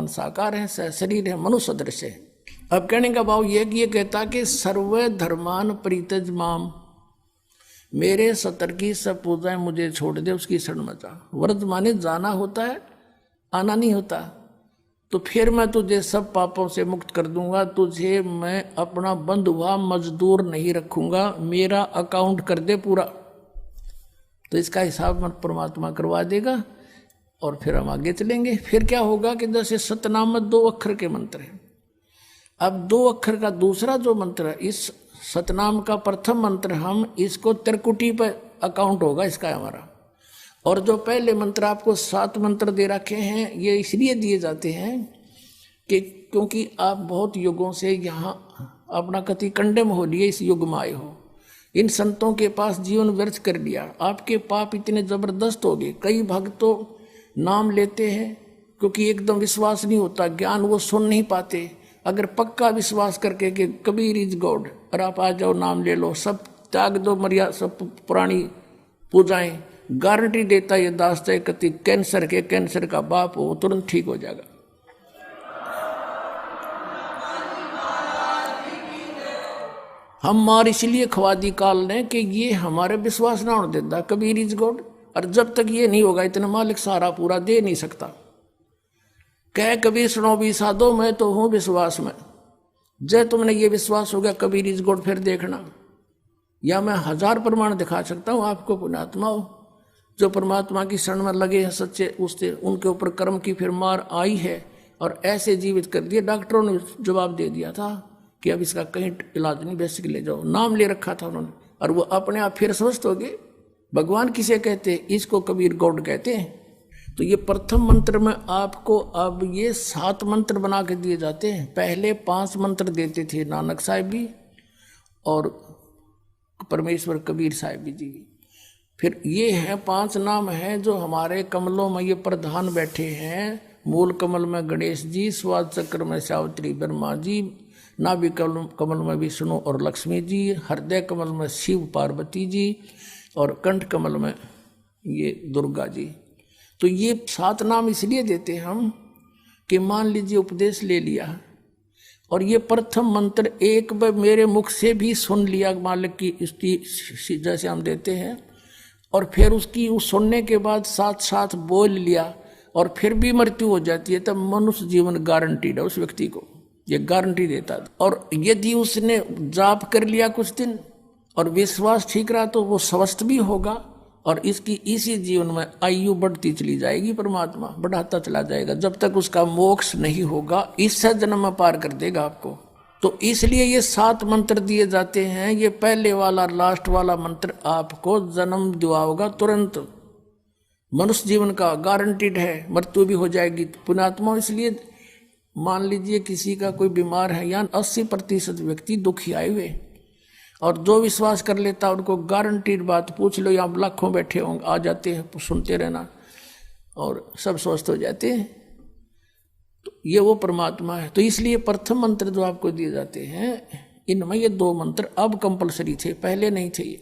भगवान साकार है, शरीर है मनुष्य सदृश है। अब कहने का भाव ये कि ये कहता कि सर्व धर्मान परित्यज माम, मेरे सतर की सब पूजाएं मुझे छोड़ दे, उसकी शरण मत जा। व्रत माने जाना होता है, आना नहीं होता। तो फिर मैं तुझे सब पापों से मुक्त कर दूंगा, तुझे मैं अपना बंधुआ मजदूर नहीं रखूंगा, मेरा अकाउंट कर दे पूरा। तो इसका हिसाब मन परमात्मा करवा देगा और फिर हम आगे चलेंगे। फिर क्या होगा कि जैसे सतनाम 2 अक्षर के मंत्र हैं, अब 2 अक्षर का दूसरा जो मंत्र है, इस सतनाम का प्रथम मंत्र हम इसको त्रिकुटी पर अकाउंट होगा इसका हमारा। और जो पहले मंत्र आपको 7 मंत्र दे रखे हैं, ये इसलिए दिए जाते हैं कि क्योंकि आप बहुत युगों से यहाँ अपना कति कंडम हो लिए, इस युग में आए हो, इन संतों के पास जीवन व्यर्थ कर लिया, आपके पाप इतने जबरदस्त हो गए। कई भक्त तो नाम लेते हैं क्योंकि एकदम विश्वास नहीं होता, ज्ञान वो सुन नहीं पाते। अगर पक्का विश्वास करके कि कबीर इज गॉड और आप आ जाओ नाम ले लो, सब त्याग दो, मर्यादा सब पुरानी पूजाएं, गारंटी देता ये दास है कति कैंसर का बाप हो तुरंत ठीक हो जाएगा। हम मार इसलिए खवा दी काल ने कि ये हमारे विश्वास ना होने देता कबीर इज गॉड, और जब तक ये नहीं होगा इतना मालिक सारा पूरा दे नहीं सकता। कह कबीर सुनो भी साधो, मैं तो हूं विश्वास में। जय तुमने ये विश्वास हो गया कबीर इज गॉड, फिर देखना, या मैं 1000 प्रमाण दिखा सकता हूं आपको पुण्यात्मा हो जो परमात्मा की शरण में लगे हैं सच्चे, उससे उनके ऊपर कर्म की फिर मार आई है और ऐसे जीवित कर दिए। डॉक्टरों ने जवाब दे दिया था कि अब इसका कहीं इलाज नहीं, बेसिक ले जाओ, नाम ले रखा था उन्होंने, और वो अपने आप फिर स्वस्थ हो गए। भगवान किसे कहते हैं? इसको कबीर गॉड कहते हैं। तो ये प्रथम मंत्र में आपको अब ये 7 मंत्र बना के दिए जाते हैं। पहले 5 मंत्र देते थे नानक साहिब भी और परमेश्वर कबीर साहिब जी। फिर ये है 5 नाम हैं जो हमारे कमलों में ये प्रधान बैठे हैं। मूल कमल में गणेश जी, स्वाद चक्र में सावित्री ब्रह्मा जी, नाभि कमल में विष्णु और लक्ष्मी जी, हृदय कमल में शिव पार्वती जी और कंठ कमल में ये दुर्गा जी। तो ये 7 नाम इसलिए देते हम कि मान लीजिए उपदेश ले लिया और ये प्रथम मंत्र एक बार मेरे मुख से भी सुन लिया मालिक की स्तुति जैसे हम देते हैं, और फिर उसकी उस सुनने के बाद साथ साथ बोल लिया और फिर भी मृत्यु हो जाती है, तब मनुष्य जीवन गारंटीड है उस व्यक्ति को, ये गारंटी देता है। और यदि उसने जाप कर लिया कुछ दिन और विश्वास ठीक रहा तो वो स्वस्थ भी होगा और इसकी इसी जीवन में आयु बढ़ती चली जाएगी, परमात्मा बढ़ाता चला जाएगा जब तक उसका मोक्ष नहीं होगा, इस जन्म में पार कर देगा आपको। तो इसलिए ये 7 मंत्र दिए जाते हैं। ये पहले वाला लास्ट वाला मंत्र आपको जन्म दिलाओगा तुरंत, मनुष्य जीवन का गारंटीड है, मृत्यु भी हो जाएगी पुण्यात्मा। इसलिए मान लीजिए किसी का कोई बीमार है, या 80% व्यक्ति दुखी आए हुए, और जो विश्वास कर लेता उनको गारंटीड बात पूछ लो, यहाँ लाखों बैठे होंगे, आ जाते हैं, सुनते रहना और सब स्वस्थ हो जाते हैं। तो ये वो परमात्मा है। तो इसलिए प्रथम मंत्र जो आपको दिए जाते हैं इनमें ये 2 मंत्र अब कंपलसरी थे, पहले नहीं थे ये।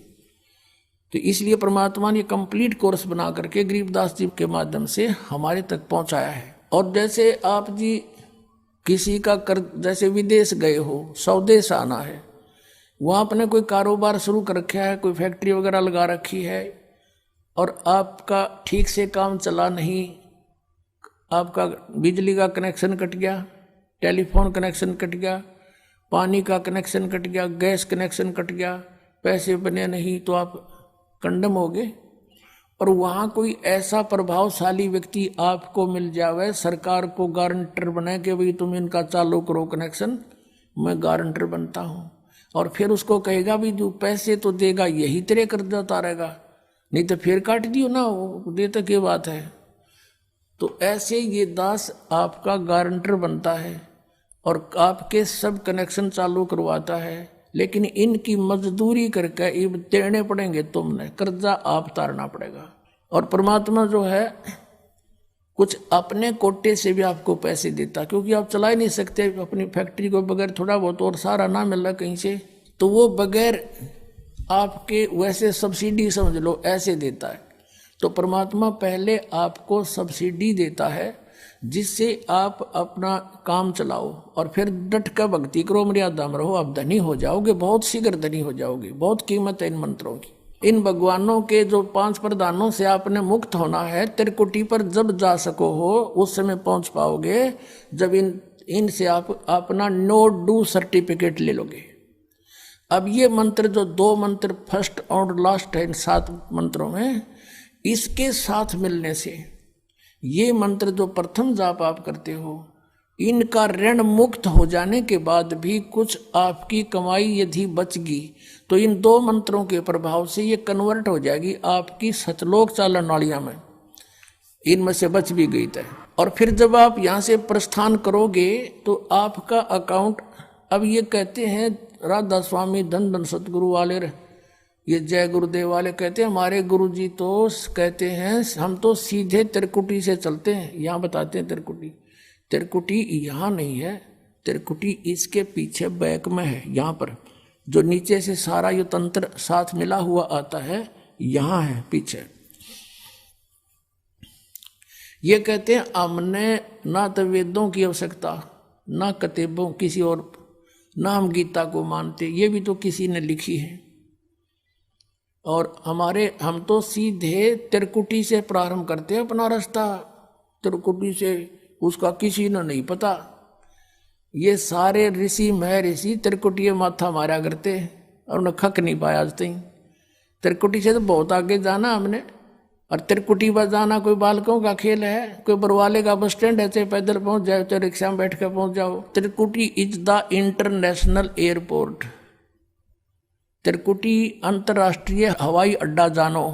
तो इसलिए परमात्मा ने कंप्लीट कोर्स बना करके गरीबदास जी के माध्यम से हमारे तक पहुंचाया है। और जैसे आप जी किसी का कर, जैसे विदेश गए हो, स्वदेश आना है, वहाँ आपने कोई कारोबार शुरू कर रखा है, कोई फैक्ट्री वगैरह लगा रखी है और आपका ठीक से काम चला नहीं, आपका बिजली का कनेक्शन कट गया, टेलीफोन कनेक्शन कट गया, पानी का कनेक्शन कट गया, गैस कनेक्शन कट गया, पैसे बने नहीं तो आप कंडम हो गए। और वहाँ कोई ऐसा प्रभावशाली व्यक्ति आपको मिल जावे, सरकार को गारंटर बने कि भाई तुम इनका चालू करो कनेक्शन, मैं गारंटर बनता हूँ, और फिर उसको कहेगा भी जो पैसे तो देगा यही तेरे कर्जा उतारेगा, नहीं तो फिर काट दियो ना, वो देता क्या बात है। तो ऐसे ये दास आपका गारंटर बनता है और आपके सब कनेक्शन चालू करवाता है, लेकिन इनकी मजदूरी करके ये देने पड़ेंगे, तुमने कर्जा आप तारना पड़ेगा। और परमात्मा जो है कुछ अपने कोटे से भी आपको पैसे देता, क्योंकि आप चला ही नहीं सकते अपनी फैक्ट्री को बगैर थोड़ा बहुत, और सारा ना मिल रहा कहीं से, तो वो बगैर आपके वैसे सब्सिडी समझ लो ऐसे देता है। तो परमात्मा पहले आपको सब्सिडी देता है, जिससे आप अपना काम चलाओ और फिर डट कर भक्ति करो, मर्यादा में रहो, आप धनी हो जाओगे, बहुत शीघ्र धनी हो जाओगे। बहुत कीमत है इन मंत्रों की। इन भगवानों के जो 5 प्रधानों से आपने मुक्त होना है, त्रिकुटी पर जब जा सको हो उस समय पहुंच पाओगे जब इनसे आप अपना नो डू सर्टिफिकेट ले लोगे। अब ये मंत्र जो 2 मंत्र फर्स्ट और लास्ट है इन 7 मंत्रों में, इसके साथ मिलने से ये मंत्र जो प्रथम जाप आप करते हो, इनका ऋण मुक्त हो जाने के बाद भी कुछ आपकी कमाई यदि बचगी तो इन 2 मंत्रों के प्रभाव से ये कन्वर्ट हो जाएगी आपकी सतलोक चालन नालियां में, इनमें से बच भी गई तय। और फिर जब आप यहाँ से प्रस्थान करोगे तो आपका अकाउंट, अब ये कहते हैं राधा स्वामी धन धन सतगुरु वाले, ये जय गुरुदेव वाले कहते हैं, हमारे गुरुजी तो कहते हैं हम तो सीधे त्रिकुटी से चलते हैं। यहाँ बताते हैं त्रिकुटी यहाँ नहीं है, त्रिकुटी इसके पीछे बैक में है, यहाँ पर जो नीचे से सारा ये तंत्र साथ मिला हुआ आता है, यहाँ है पीछे। ये कहते हैं हमने ना तो वेदों की आवश्यकता, ना किताबों किसी और, ना हम गीता को मानते, ये भी तो किसी ने लिखी है। और हम तो सीधे त्रिकुटी से प्रारंभ करते हैं अपना रास्ता, त्रिकुटी से, उसका किसी ने नहीं पता। ये सारे ऋषि महर्षि त्रिकुटी माथा मारा करते और उन्हें खक नहीं पाया आज तक। त्रिकुटी से तो बहुत आगे जाना हमने, और त्रिकुटी पर जाना कोई बालकों का खेल है, कोई बरवाले का बस स्टैंड है, चाहे पैदल पहुंच जाओ चाहे रिक्शा में बैठ कर पहुंच जाओ। त्रिकुटी इज द इंटरनेशनल एयरपोर्ट, त्रिकुटी अंतर्राष्ट्रीय हवाई अड्डा जानो।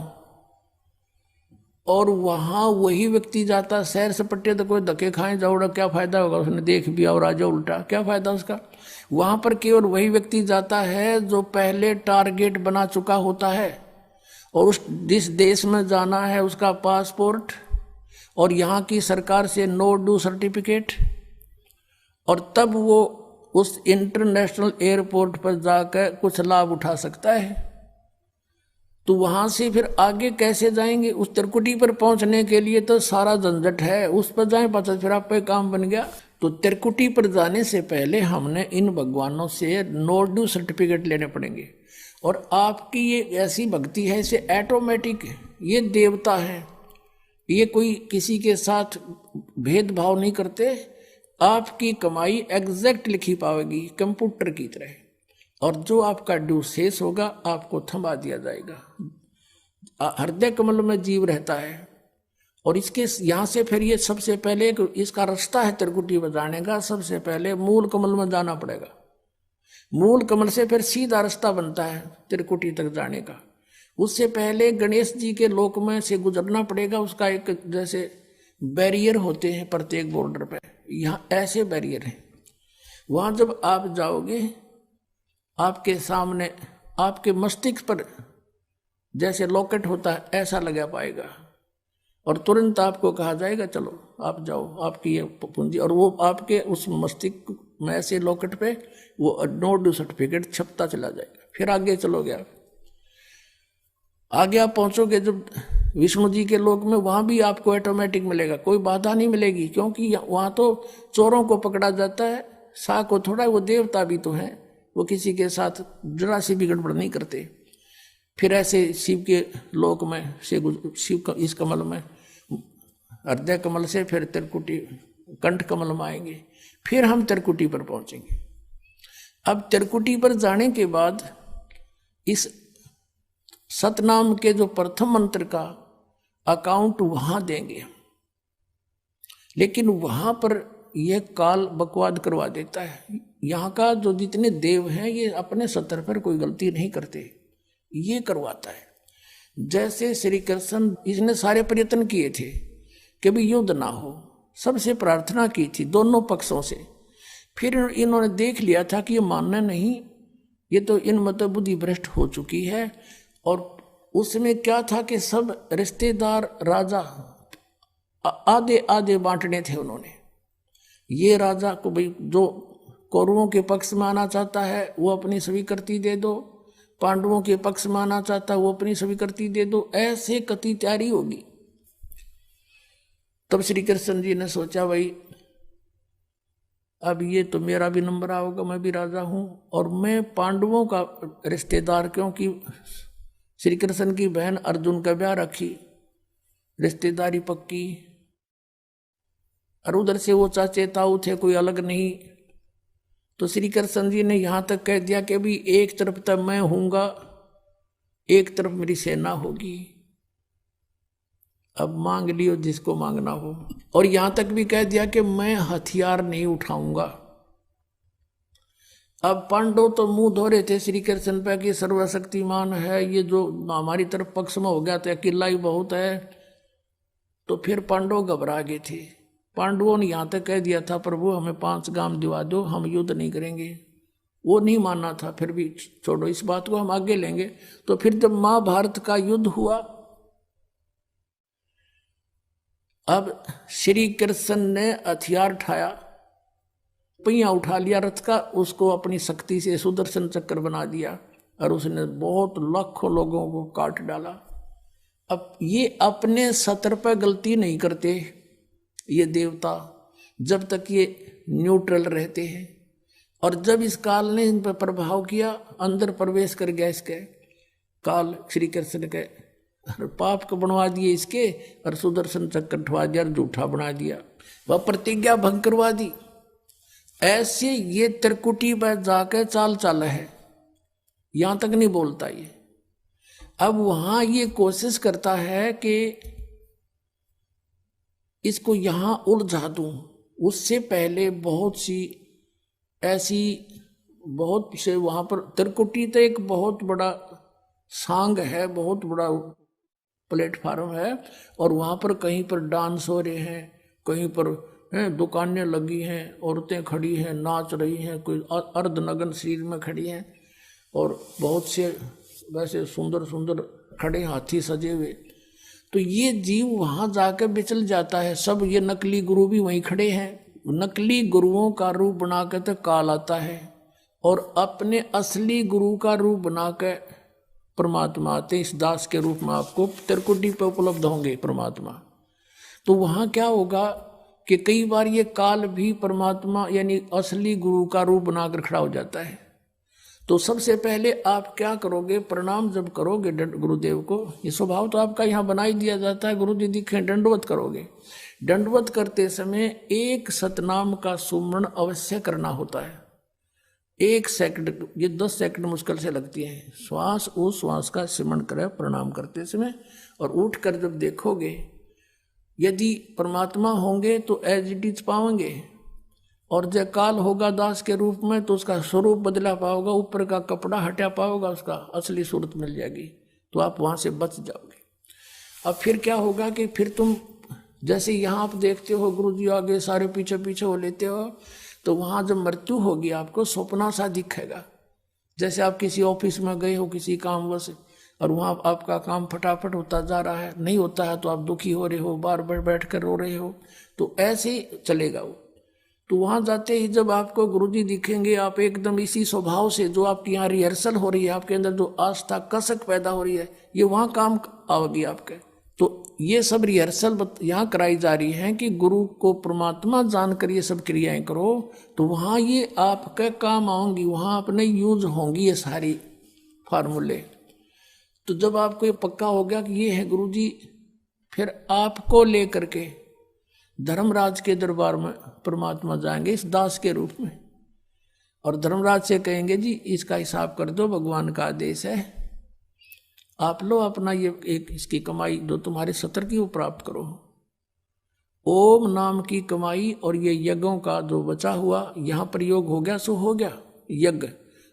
और वहां वही व्यक्ति जाता, सैर सपट्टे तो कोई धक्के खाए जाओ, क्या फायदा होगा, उसने देख भी और आ जाओ उल्टा, क्या फायदा उसका। वहां पर केवल वही व्यक्ति जाता है जो पहले टारगेट बना चुका होता है, और जिस देश में जाना है उसका पासपोर्ट और यहाँ की सरकार से नो डू सर्टिफिकेट, और तब वो उस इंटरनेशनल एयरपोर्ट पर जाकर कुछ लाभ उठा सकता है। तो वहां से फिर आगे कैसे जाएंगे, उस त्रिकुटी पर पहुंचने के लिए तो सारा झंझट है, उस पर जाए पता फिर आप पे काम बन गया। तो त्रिकुटी पर जाने से पहले हमने इन भगवानों से नो डू सर्टिफिकेट लेने पड़ेंगे। और आपकी ये ऐसी भक्ति है, इसे ऑटोमेटिक, ये देवता है, ये कोई किसी के साथ भेदभाव नहीं करते, आपकी कमाई एग्जैक्ट लिखी पाएगी कंप्यूटर की तरह, और जो आपका ड्यू शेष होगा आपको थमा दिया जाएगा। हृदय कमल में जीव रहता है, और इसके यहाँ से फिर ये सबसे पहले इसका रास्ता है त्रिकुटी बजाने का, सबसे पहले मूल कमल में जाना पड़ेगा। मूल कमल से फिर सीधा रास्ता बनता है त्रिकुटी तक जाने का। उससे पहले गणेश जी के लोक में से गुजरना पड़ेगा, उसका एक जैसे बैरियर होते हैं प्रत्येक बॉर्डर पे, यहाँ ऐसे बैरियर हैं। वहाँ जब आप जाओगे आपके सामने आपके मस्तिष्क पर जैसे लॉकेट होता है ऐसा लगा पाएगा, और तुरंत आपको कहा जाएगा चलो आप जाओ, आपकी ये पूंजी, और वो आपके उस मस्तिष्क में ऐसे लॉकेट पे वो नो डू सर्टिफिकेट छपता चला जाएगा। फिर आगे चलोगे आप, आगे आप पहुंचोगे जब विष्णु जी के लोक में, वहां भी आपको ऑटोमेटिक मिलेगा, कोई बाधा नहीं मिलेगी, क्योंकि वहां तो चोरों को पकड़ा जाता है, सा को थोड़ा, वो देवता भी तो है, वो किसी के साथ जरा सी भी गड़बड़ नहीं करते। फिर ऐसे शिव के लोक में से शिव का इस कमल में, हृदय कमल से फिर त्रिकुटी कंठ कमल में आएंगे, फिर हम त्रिकुटी पर पहुंचेंगे। अब त्रिकुटी पर जाने के बाद इस सतनाम के जो प्रथम मंत्र का अकाउंट वहां देंगे, लेकिन वहां पर यह काल बकवाद करवा देता है। यहाँ का जो जितने देव हैं ये अपने सतर पर कोई गलती नहीं करते, ये करवाता है। जैसे श्री कृष्ण, इसने सारे प्रयत्न किए थे कि भी युद्ध ना हो, सबसे प्रार्थना की थी दोनों पक्षों से, फिर इन्होंने देख लिया था कि ये मानना नहीं, ये तो इन मत बुद्धि भ्रष्ट हो चुकी है। और उसमें क्या था कि सब रिश्तेदार राजा आधे आधे बांटने थे उन्होंने। ये राजा को भाई जो कौरवों के पक्ष में आना चाहता है वो अपनी स्वीकृति दे दो, पांडवों के पक्ष में आना चाहता है वो अपनी स्वीकृति दे दो, ऐसे कति तैयारी होगी। तब श्री कृष्ण जी ने सोचा भाई अब ये तो मेरा भी नंबर आओगा, मैं भी राजा हूं और मैं पांडवों का रिश्तेदार, क्योंकि श्री कृष्ण की बहन अर्जुन का ब्याह रखी, रिश्तेदारी पक्की, और उधर से वो चाचे ताऊ थे, कोई अलग नहीं। तो श्री कृष्ण जी ने यहां तक कह दिया कि भी एक तरफ तक मैं हूंगा, एक तरफ मेरी सेना होगी, अब मांग लियो जिसको मांगना हो। और यहां तक भी कह दिया कि मैं हथियार नहीं उठाऊंगा। अब पांडव तो मुंह धो रहे थे श्री कृष्ण पे कि सर्वशक्तिमान है, ये जो हमारी तरफ पक्ष में हो गया तो अकेला ही बहुत है। तो फिर पांडव घबरा गए थे। पांडवों ने यहां तक कह दिया था प्रभु हमें 5 गांव दिवा दो, हम युद्ध नहीं करेंगे। वो नहीं मानना था, फिर भी छोड़ो इस बात को, हम आगे लेंगे। तो फिर जब महाभारत का युद्ध हुआ, अब श्री कृष्ण ने हथियार उठाया, पहिया उठा लिया रथ का, उसको अपनी शक्ति से सुदर्शन चक्र बना दिया और उसने बहुत लाखों लोगों को काट डाला। अब ये अपने सतर पर गलती नहीं करते ये देवता, जब तक ये न्यूट्रल रहते हैं। और जब इस काल ने इन पर प्रभाव किया, अंदर प्रवेश कर गया इसके काल, श्री कृष्ण के पाप को बनवा दिए इसके, और सुदर्शन चक्र उठवा दिया और झूठा बना दिया, वह प्रतिज्ञा भंग करवा दी। ऐसे ये त्रिकुटी पर जाकर चाल चाला है, यहां तक नहीं बोलता ये। अब वहां ये कोशिश करता है कि इसको यहां उलझा दूं। उससे पहले बहुत सी ऐसी, बहुत से वहां पर त्रिकुटी तो एक बहुत बड़ा सांग है, बहुत बड़ा प्लेटफार्म है, और वहां पर कहीं पर डांस हो रहे हैं, कहीं पर दुकानें लगी हैं, औरतें खड़ी हैं, नाच रही हैं, कोई अर्धनग्न शरीर में खड़ी हैं, और बहुत से वैसे सुंदर सुंदर खड़े हाथी सजे हुए। तो ये जीव वहां जाकर बिचल जाता है। सब ये नकली गुरु भी वहीं खड़े हैं, नकली गुरुओं का रूप बनाकर तो काल आता है, और अपने असली गुरु का रूप बनाकर परमात्मा आते। इस दास के रूप में आपको त्रिकुटी पे उपलब्ध होंगे परमात्मा। तो वहां क्या होगा कि कई बार ये काल भी परमात्मा यानी असली गुरु का रूप बनाकर खड़ा हो जाता है। तो सबसे पहले आप क्या करोगे, प्रणाम जब करोगे गुरुदेव को, ये स्वभाव तो आपका यहाँ बना ही दिया जाता है, गुरु जी दिखे दंडवत करोगे। दंडवत करते समय एक सतनाम का सुमरण अवश्य करना होता है। 1 सेकंड, ये 10 सेकंड मुश्किल से लगती है। श्वास उस श्वास का सिमरण करें प्रणाम करते समय, और उठकर जब देखोगे यदि परमात्मा होंगे तो एज इट इज पाओगे, और जय काल होगा दास के रूप में तो उसका स्वरूप बदला पाओगा, ऊपर का कपड़ा हटा पाओगा, उसका असली सूरत मिल जाएगी, तो आप वहां से बच जाओगे। अब फिर क्या होगा कि फिर तुम जैसे यहाँ आप देखते हो गुरु जी आगे सारे पीछे पीछे हो लेते हो, तो वहां जब मृत्यु होगी आपको स्वप्ना सा दिखेगा। जैसे आप किसी ऑफिस में गए हो किसी कामवश, और वहाँ आपका काम फटाफट होता जा रहा है, नहीं होता है तो आप दुखी हो रहे हो, बार बार बैठ कर रो रहे हो, तो ऐसे ही चलेगा वो। तो वहां जाते ही जब आपको गुरुजी दिखेंगे, आप एकदम इसी स्वभाव से, जो आपकी यहाँ रिहर्सल हो रही है, आपके अंदर जो आस्था कसक पैदा हो रही है, ये वहां काम आओगी आपके। तो ये सब रिहर्सल यहाँ कराई जा रही है कि गुरु को परमात्मा जानकर ये सब क्रियाएं करो, तो वहां ये आपके काम आऊंगी, वहां अपने यूज होंगी ये सारी फार्मूले। तो जब आपको ये पक्का हो गया कि ये है गुरुजी, फिर आपको लेकर के धर्मराज के दरबार में परमात्मा जाएंगे इस दास के रूप में, और धर्मराज से कहेंगे जी इसका हिसाब कर दो, भगवान का आदेश है, आप लो अपना ये एक इसकी कमाई जो तुम्हारे सतर की वो प्राप्त करो। ओम नाम की कमाई और ये यज्ञों का जो बचा हुआ यहाँ प्रयोग हो गया सो हो गया यज्ञ,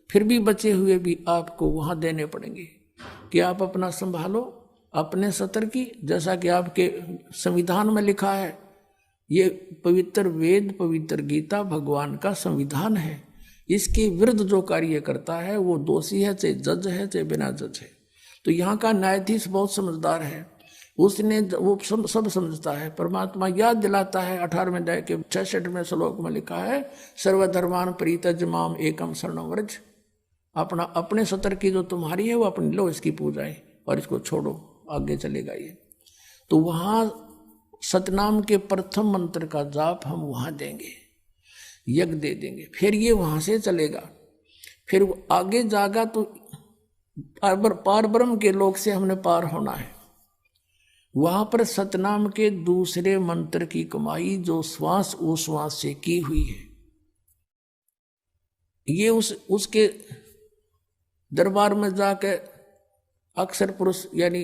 फिर भी बचे हुए भी आपको वहाँ देने पड़ेंगे कि आप अपना संभालो अपने सतर की। जैसा कि आपके संविधान में लिखा है, ये पवित्र वेद पवित्र गीता भगवान का संविधान है, इसके विरुद्ध जो कार्य करता है वो दोषी है, चाहे जज है चाहे बिना जज है। तो यहाँ का न्यायाधीश बहुत समझदार है, उसने वो सब समझता है। परमात्मा याद दिलाता है 18वें अध्याय के 66वें श्लोक में लिखा है, सर्वधर्मान परित्यज माम एकम शरणं व्रज। अपना अपने सतर की जो तुम्हारी है वो अपनी लो, इसकी पूजाएं और इसको छोड़ो, आगे चलेगा ये। तो वहाँ सतनाम के प्रथम मंत्र का जाप हम वहां देंगे, यज्ञ दे देंगे, फिर ये वहां से चलेगा। फिर वो आगे जागा तो पार ब्रह्म के लोक से हमने पार होना है। वहां पर सतनाम के दूसरे मंत्र की कमाई जो श्वास उश्वास से की हुई है, ये उसके दरबार में जाकर अक्षर पुरुष यानी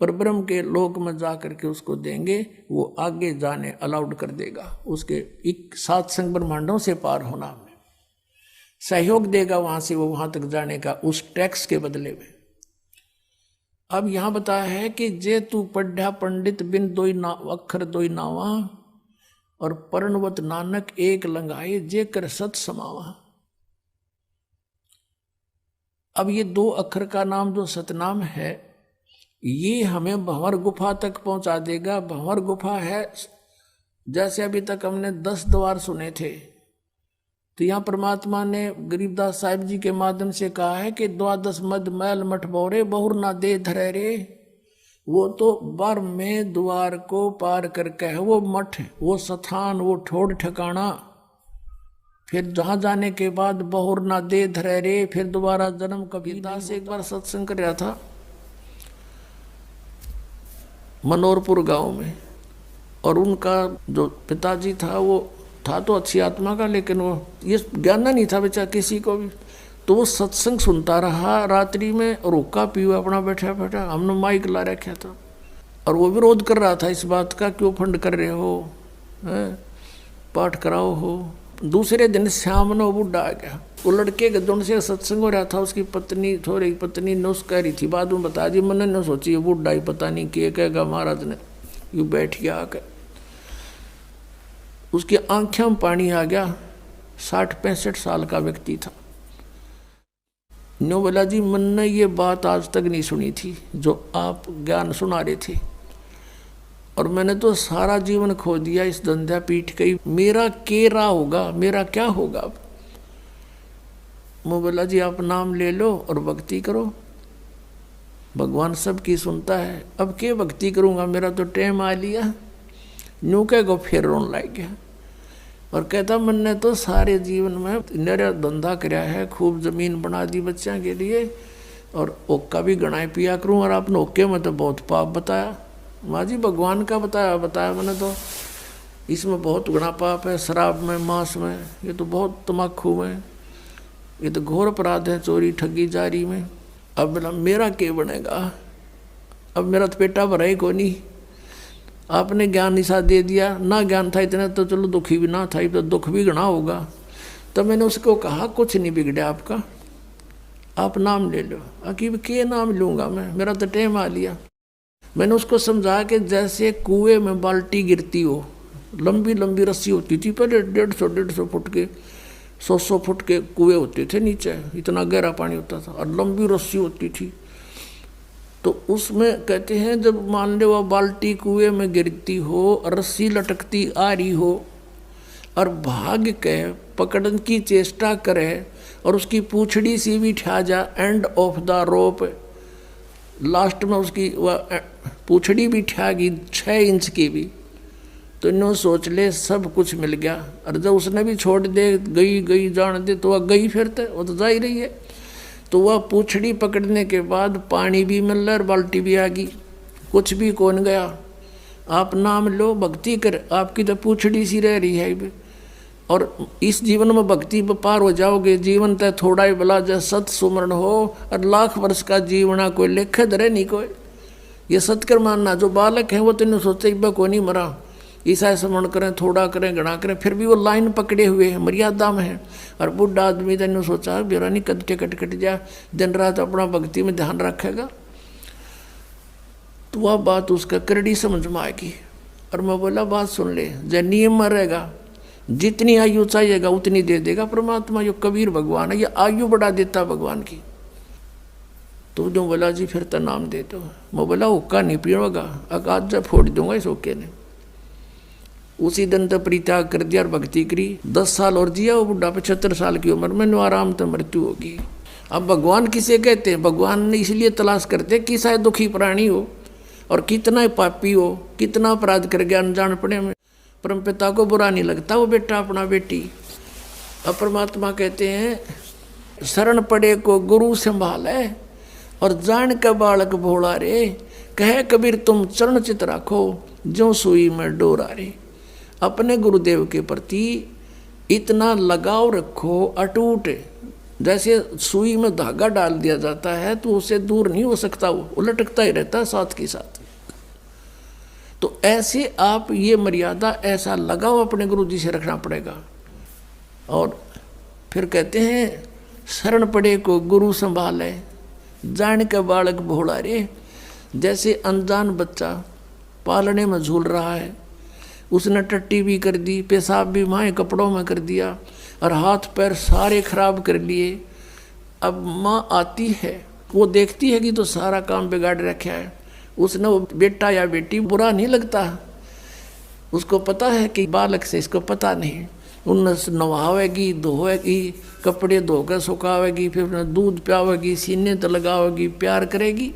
परब्रह्म के लोक में जाकर के उसको देंगे, वो आगे जाने अलाउड कर देगा, उसके 7 ब्रह्मांडों से पार होना में सहयोग देगा, वहां से वो वहां तक जाने का उस टैक्स के बदले में। अब यहां बताया है कि जे तू पढ़ा पंडित बिन दोई अक्षर दोई नावा और पर्णवत नानक एक लंगाए जे कर सत समावा। अब ये 2 अक्षर का नाम जो सतनाम है, ये हमें भंवर गुफा तक पहुंचा देगा। भंवर गुफा है, जैसे अभी तक हमने 10 द्वार सुने थे, तो यहाँ परमात्मा ने गरीबदास साहिब जी के माध्यम से कहा है कि 12 मद मैल मठ बोरे बहुर ना दे धरे रे। वो तो 12वें द्वार को पार करके है वो मठ, वो स्थान, वो ठोड़ ठिकाना। फिर जहां जाने के बाद बहुर ना दे धरे रे, फिर दोबारा जन्म कभी। दास एक बार सत्संग कर रहा था मनोरपुर गांव में, और उनका जो पिताजी था वो था तो अच्छी आत्मा का, लेकिन वो ये ज्ञान नहीं था बेचारा किसी को भी। तो वो सत्संग सुनता रहा रात्रि में, और हुक्का पीवा अपना बैठा बैठा, हमने माइक ला रखा था, और वो विरोध कर रहा था इस बात का, क्यों फंड कर रहे हो, पाठ कराओ हो। दूसरे दिन शाम ने वो बुढ़ा आ गया, वो लड़के के जोन से सत्संग हो रहा था, उसकी पत्नी थोड़ी पत्नी नुस कह रही थी, बाद में बता दी, मैंने न सोची बुढ़ा ही पता नहीं क्या कहेगा महाराज ने, यूँ बैठ गया आकर। उसकी आंखों में पानी आ गया, 60-65 साल का व्यक्ति था। न्यू बोला जी मैंने ये बात आज तक नहीं सुनी थी जो आप ज्ञान सुना रहे थे, और मैंने तो सारा जीवन खो दिया इस धंधा पीठ गई, मेरा केरा होगा, मेरा क्या होगा। अब मैं बोला जी आप नाम ले लो और भक्ति करो, भगवान सबकी सुनता है। अब क्या भक्ति करूँगा, मेरा तो टाइम आ लिया। न्यू कह गो फिर रोन लग गया, और कहता मैंने तो सारे जीवन में मेरा धंधा कराया है, खूब जमीन बना दी बच्चों के लिए, और ओक्का भी गणाए पिया करूँ, और आपने ओक्के में तो बहुत पाप बताया। माँ जी भगवान का बताया मैंने तो, इसमें बहुत गुना पाप है, शराब में, मांस में, ये तो बहुत तम्बाकू में, ये तो घोर अपराध है, चोरी ठगी जारी में। अब बोला मेरा क्या बनेगा, अब मेरा तो पेटा भरा ही को नहीं। आपने ज्ञान निशा दे दिया, ना ज्ञान था इतना तो चलो दुखी भी ना था, तो दुख भी गणा होगा। तो मैंने उसको कहा कुछ नहीं बिगड़ा आपका, आप नाम ले लो। अकीब के नाम लूँगा मैं, मेरा तो टाइम आ लिया। मैंने उसको समझा कि जैसे कुएं में बाल्टी गिरती हो, लंबी लंबी रस्सी होती थी पहले, 150 फुट के, 100 फुट के कुएं होते थे नीचे, इतना गहरा पानी होता था, और लंबी रस्सी होती थी। तो उसमें कहते हैं जब मान लो वह बाल्टी कुएं में गिरती हो, रस्सी लटकती आ रही हो, और भाग के पकड़ने की चेष्टा करे, और उसकी पूंछड़ी सी भी ठा जा end of the rope, last में उसकी वह पूंछड़ी भी ठा गई 6 इंच की भी, तो इन्होंने सोच ले सब कुछ मिल गया। और जब उसने भी छोड़ दे, गई जान दे, तो वह गई फिरते, वो तो जा ही रही है। तो वह पूंछड़ी पकड़ने के बाद पानी भी मिल रहा और बाल्टी भी आ गई, कुछ भी कौन गया। आप नाम लो, भक्ति कर, आपकी तो पूंछड़ी सी रह रही है। और इस जीवन में भक्ति पार हो जाओगे। जीवन तय थोड़ा ही भला जय सत सुमरण हो, और लाख वर्ष का जीवना कोई लेखे धरे नहीं कोई। ये सत्कर मानना, जो बालक है वो तेने सोचे को नहीं मरा, ईसा स्मरण करें, थोड़ा करें, घना करें, फिर भी वो लाइन पकड़े हुए हैं, मर्यादा में है। और बुढ़ा आदमी तेने सोचा बेरा नहीं कदटे कट जा, दिन रात अपना भक्ति में ध्यान रखेगा, तो वह बात उसका करड़ी समझ में आएगी। और मैं बोला बात सुन ले, जय नियम में रहेगा, जितनी आयु चाहिएगा उतनी दे देगा परमात्मा। यो कबीर भगवान है, ये आयु बढ़ा देता भगवान की। तो जो बोला जी फिर तो नाम दे दो। मैं बोला हुक्का नहीं पीऊंगा, अकाज जब फोड़ दूंगा इस हुक्के ने। उसी दिन तो परित्याग कर दिया और भक्ति करी। 10 साल और जिया वो बुढ़ा, 75 साल की उम्र में आराम तो मृत्यु होगी। अब भगवान किसे कहते हैं? भगवान ने इसलिए तलाश करते कि शायद दुखी प्राणी हो, और कितना ही पापी हो, कितना अपराध कर गया अनजान पड़े में, परम पिता को बुरा नहीं लगता वो बेटा अपना बेटी। अब परमात्मा कहते हैं शरण पड़े को गुरु संभाले और जान के बालक भोला रे, कहे कबीर तुम चरण चित राखो जो सुई में डोरा रे। अपने गुरुदेव के प्रति इतना लगाव रखो अटूट, जैसे सुई में धागा डाल दिया जाता है तो उससे दूर नहीं हो सकता, वो लटकता ही रहता है साथ के साथ। तो ऐसे आप ये मर्यादा, ऐसा लगाव अपने गुरु जी से रखना पड़ेगा। और फिर कहते हैं शरण पड़े को गुरु संभाले जान के बालक भोला रे। जैसे अनजान बच्चा पालने में झूल रहा है, उसने टट्टी भी कर दी, पेशाब भी माए कपड़ों में कर दिया और हाथ पैर सारे खराब कर लिए। अब माँ आती है, वो देखती है कि तो सारा काम बिगाड़ रखा है, उसने वो बेटा या बेटी बुरा नहीं लगता, उसको पता है कि बालक से इसको पता नहीं, उन्हें नवावेगी, धोएगी, कपड़े धोकर सुखावेगी, फिर उन्हें दूध पियावेगी, सीने तो लगावेगी, प्यार करेगी।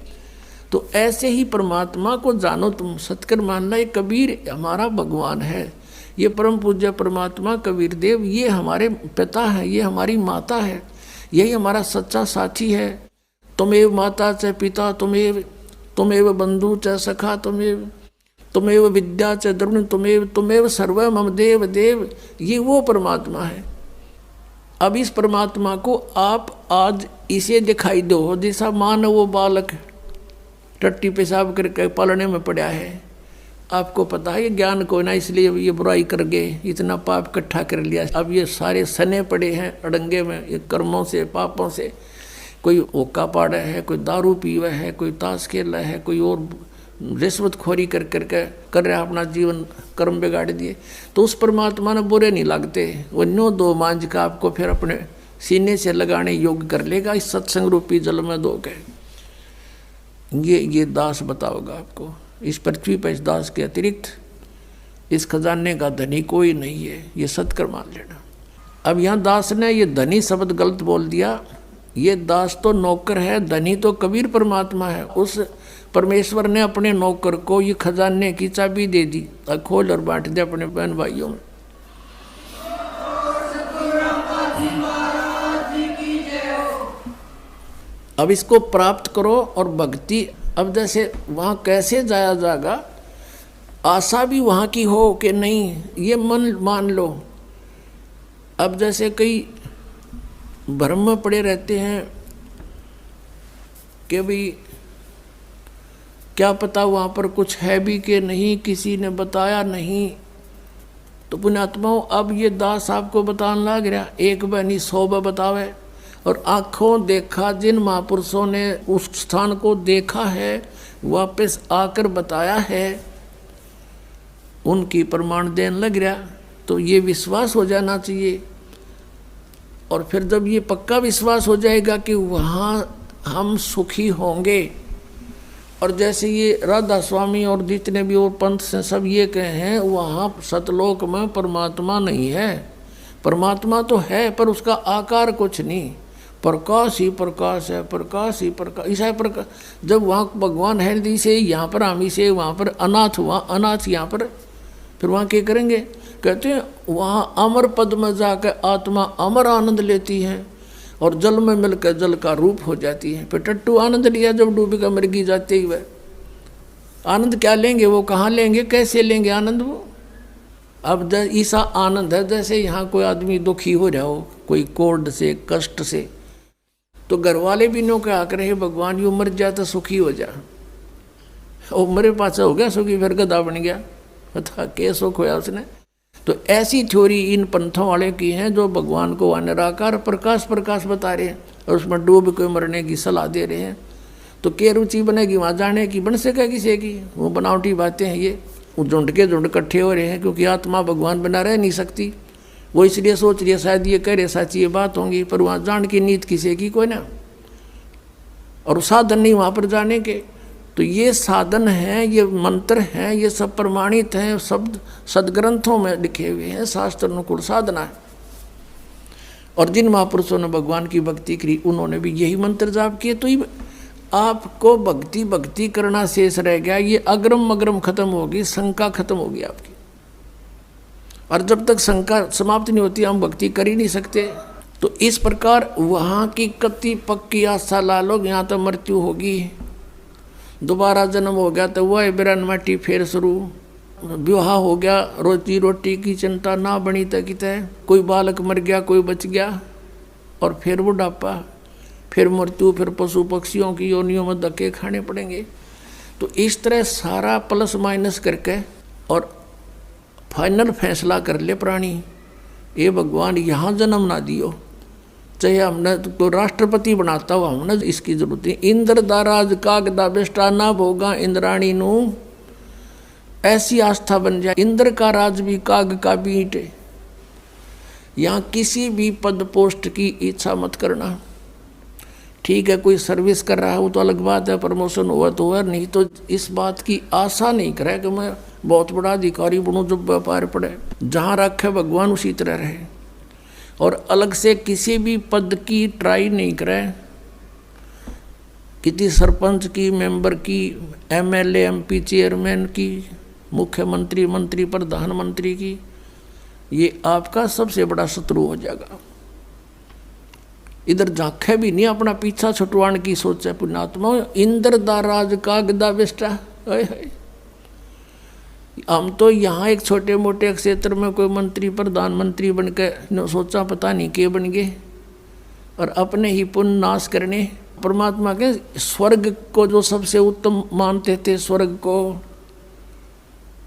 तो ऐसे ही परमात्मा को जानो तुम, सतकर मानना ये कबीर हमारा भगवान है, ये परम पूज्य परमात्मा कबीर देव ये हमारे पिता है, ये हमारी माता है, यही हमारा सच्चा साथी है। तुमेव माता च पिता तुमेव बंधु च सखा तुमेव विद्या च द्रविण तुमेव सर्व मम देव देव, ये वो परमात्मा है। अब इस परमात्मा को आप आज इसे दिखाई दो, जैसा मानो वो बालक टट्टी पेशाब करके पालने में पड़ा है, आपको पता है ये ज्ञान को ना, इसलिए ये बुराई कर गए, इतना पाप इकट्ठा कर लिया। अब ये सारे सने पड़े हैं अड़ंगे में, ये कर्मों से पापों से, कोई ओका पाड़ा है, कोई दारू पीवा है, कोई ताश खेला है, कोई और रिश्वतखोरी कर रहा अपना जीवन कर्म बिगाड़ दिए। तो उस परमात्मा ने बुरे नहीं लगते, वो नो दो मांझ का आपको फिर अपने सीने से लगाने योग्य कर लेगा इस सत्संग रूपी जल में दो के। ये दास बताओगा आपको, इस पृथ्वी पर इस दास के अतिरिक्त इस खजाने का धनी कोई नहीं है, ये सत्कर मान लेना। अब यहाँ दास ने ये धनी शब्द गलत बोल दिया, ये दास तो नौकर है, धनी तो कबीर परमात्मा है। उस परमेश्वर ने अपने नौकर को ये खजाने की चाबी दे दी, खोल और बांट दे अपने बहन भाइयों में। अब इसको प्राप्त करो और भक्ति, अब जैसे वहाँ कैसे जाया जाएगा, आशा भी वहाँ की हो कि नहीं ये मन मान लो। अब जैसे कई भ्रम में पड़े रहते हैं कि भाई क्या पता वहाँ पर कुछ है भी कि नहीं, किसी ने बताया नहीं। तो पुण्यात्माओं अब ये दास आपको बताने लग रहा, एक बहनी 100 बतावे, और आँखों देखा जिन महापुरुषों ने उस स्थान को देखा है वापस आकर बताया है, उनकी प्रमाण देने लग रहा। तो ये विश्वास हो जाना चाहिए। और फिर जब ये पक्का विश्वास हो जाएगा कि वहाँ हम सुखी होंगे, और जैसे ये राधा स्वामी और जितने भी और पंथ से सब ये कहे हैं वहाँ सतलोक में परमात्मा नहीं है, परमात्मा तो है पर उसका आकार कुछ नहीं, प्रकाश ही प्रकाश है, प्रकाश ही प्रकाश, ऐसा प्रकाश। जब वहाँ भगवान है दी से, यहाँ पर आमी से, वहाँ पर अनाथ हुआ अनाथ, यहाँ पर फिर वहाँ क्या करेंगे? कहते हैं वहाँ अमर पद में जाकर आत्मा अमर आनंद लेती है और जल में मिलकर जल का रूप हो जाती है। फिर टट्टू आनंद लिया जब डूबी का मृगी जाते ही वह आनंद क्या लेंगे, वो कहाँ लेंगे, कैसे लेंगे आनंद वो? अब ऐसा आनंद है जैसे यहाँ कोई आदमी दुखी हो रहा हो कोई कोर्ड से कष्ट से, तो घर वाले भी नो क्या करे भगवान यू मर जा तो सुखी हो जा, और मेरे पास हो गया सुखी, फिर गधा बन गया, अथा के सुख होया उसने। तो ऐसी थ्योरी इन पंथों वाले की हैं जो भगवान को निराकार प्रकाश प्रकाश बता रहे हैं और उसमें डूब के मरने की सलाह दे रहे हैं। तो क्या रुचि बनेगी वहाँ जाने की? बन सके किसी की? वो बनावटी बातें हैं ये, वो झुंड के झुंड इकट्ठे हो रहे हैं क्योंकि आत्मा भगवान बना रह नहीं सकती। वो इसलिए सोच रही है शायद ये कह रहे सच्ची ये बात होंगी, पर वहाँ जान की नीत किसी की कोई ना, और साधन नहीं वहाँ पर जाने के। तो ये साधन हैं, ये मंत्र हैं, ये सब प्रमाणित हैं, शब्द सदग्रंथों में लिखे हुए हैं, शास्त्र अनुकूल साधना है। और जिन महापुरुषों ने भगवान की भक्ति करी उन्होंने भी यही मंत्र जाप किए। तो आपको भक्ति भक्ति करना शेष रह गया, ये अग्रम मग्रम खत्म होगी, शंका खत्म होगी आपकी। और जब तक शंका समाप्त नहीं होती हम भक्ति कर ही नहीं सकते। तो इस प्रकार वहाँ की कति पक्की आशा ला लो, यहाँ तो मृत्यु होगी, दोबारा जन्म हो गया तो वह बिरन माटी फिर शुरू, विवाह हो गया, रोजी रोटी की चिंता ना बनी तक, कोई बालक मर गया कोई बच गया, और फिर बुढ़ापा, फिर मृत्यु, फिर पशु पक्षियों की योनियों में धक्के खाने पड़ेंगे। तो इस तरह सारा प्लस माइनस करके और फाइनल फैसला कर ले प्राणी, ये भगवान यहाँ जन्म ना दियो, चाहे हमने तो राष्ट्रपति बनाता हुआ हमने इसकी जरूरत है। इंद्र दा राज कागदा बेष्टा ना भोगा इंद्राणी नू, ऐसी आस्था बन जाए। इंद्र का राज भी काग का बीट है। यहाँ किसी भी पद पोस्ट की इच्छा मत करना। ठीक है, कोई सर्विस कर रहा है वो तो अलग बात है, प्रमोशन हुआ तो हुआ, नहीं तो इस बात की आशा नहीं करे कि मैं बहुत बड़ा अधिकारी बनूं जब व्यापार पड़े। जहाँ रखे भगवान उसी तरह रहे, और अलग से किसी भी पद की ट्राई नहीं करे, किसी सरपंच की, मेंबर की, एमएलए एमपी चेयरमैन की, मुख्यमंत्री मंत्री प्रधानमंत्री की, ये आपका सबसे बड़ा शत्रु हो जाएगा। इधर झांके भी नहीं, अपना पीछा छुटवाने की सोचे पुण्यात्मा। इंद्र दा राज कागदा बेष्टा, हम तो यहाँ एक छोटे मोटे क्षेत्र में कोई मंत्री प्रधानमंत्री बन के सोचा पता नहीं के बन गए, और अपने ही पुण्य नाश करने। परमात्मा के स्वर्ग को जो सबसे उत्तम मानते थे, स्वर्ग को,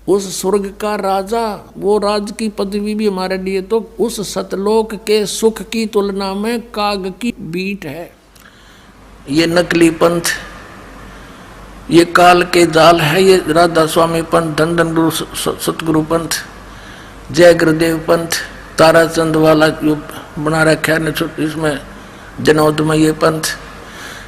उस स्वर्ग का राजा, वो राज की पदवी भी हमारे लिए तो उस सतलोक के सुख की तुलना में काग की बीट है। ये नकली पंथ, ये काल के जाल है, ये राधा स्वामी पंथ, धन धन गुरु सतगुरु पंथ, जय गुरुदेव पंथ, ताराचंद वाला जो बना रखा है इसमें जनोदमय पंथ,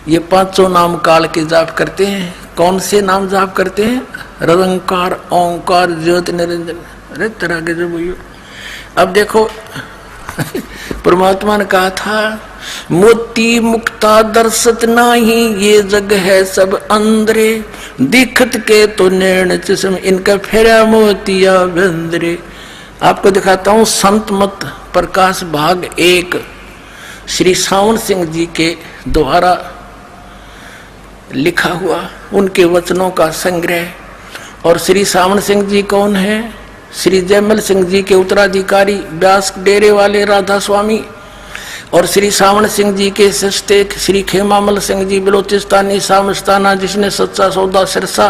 ये पांचों नाम काल के जाप करते हैं। कौन से नाम जाप करते हैं? निरंकार, ओंकार, ज्योति निरंजन। अरे तरह के जो भैया, अब देखो परमात्मा ने कहा था मोती मुक्ता दर्शत नाही, ये जग है सब अंदरे, दिखत के तो नैन चश्म, इनका फेरा मोतिया बंदरे। आपको दिखाता हूँ संत मत प्रकाश भाग 1 श्री सावन सिंह जी के द्वारा लिखा हुआ उनके वचनों का संग्रह। और श्री सावन सिंह जी कौन है? श्री जयमल सिंह जी के उत्तराधिकारी, व्यास डेरे वाले राधा स्वामी, और श्री सावन सिंह जी के सस्ते श्री खेमामल सिंह जी बलोचिस्तानी सामस्ताना, जिसने सच्चा सौदा सिरसा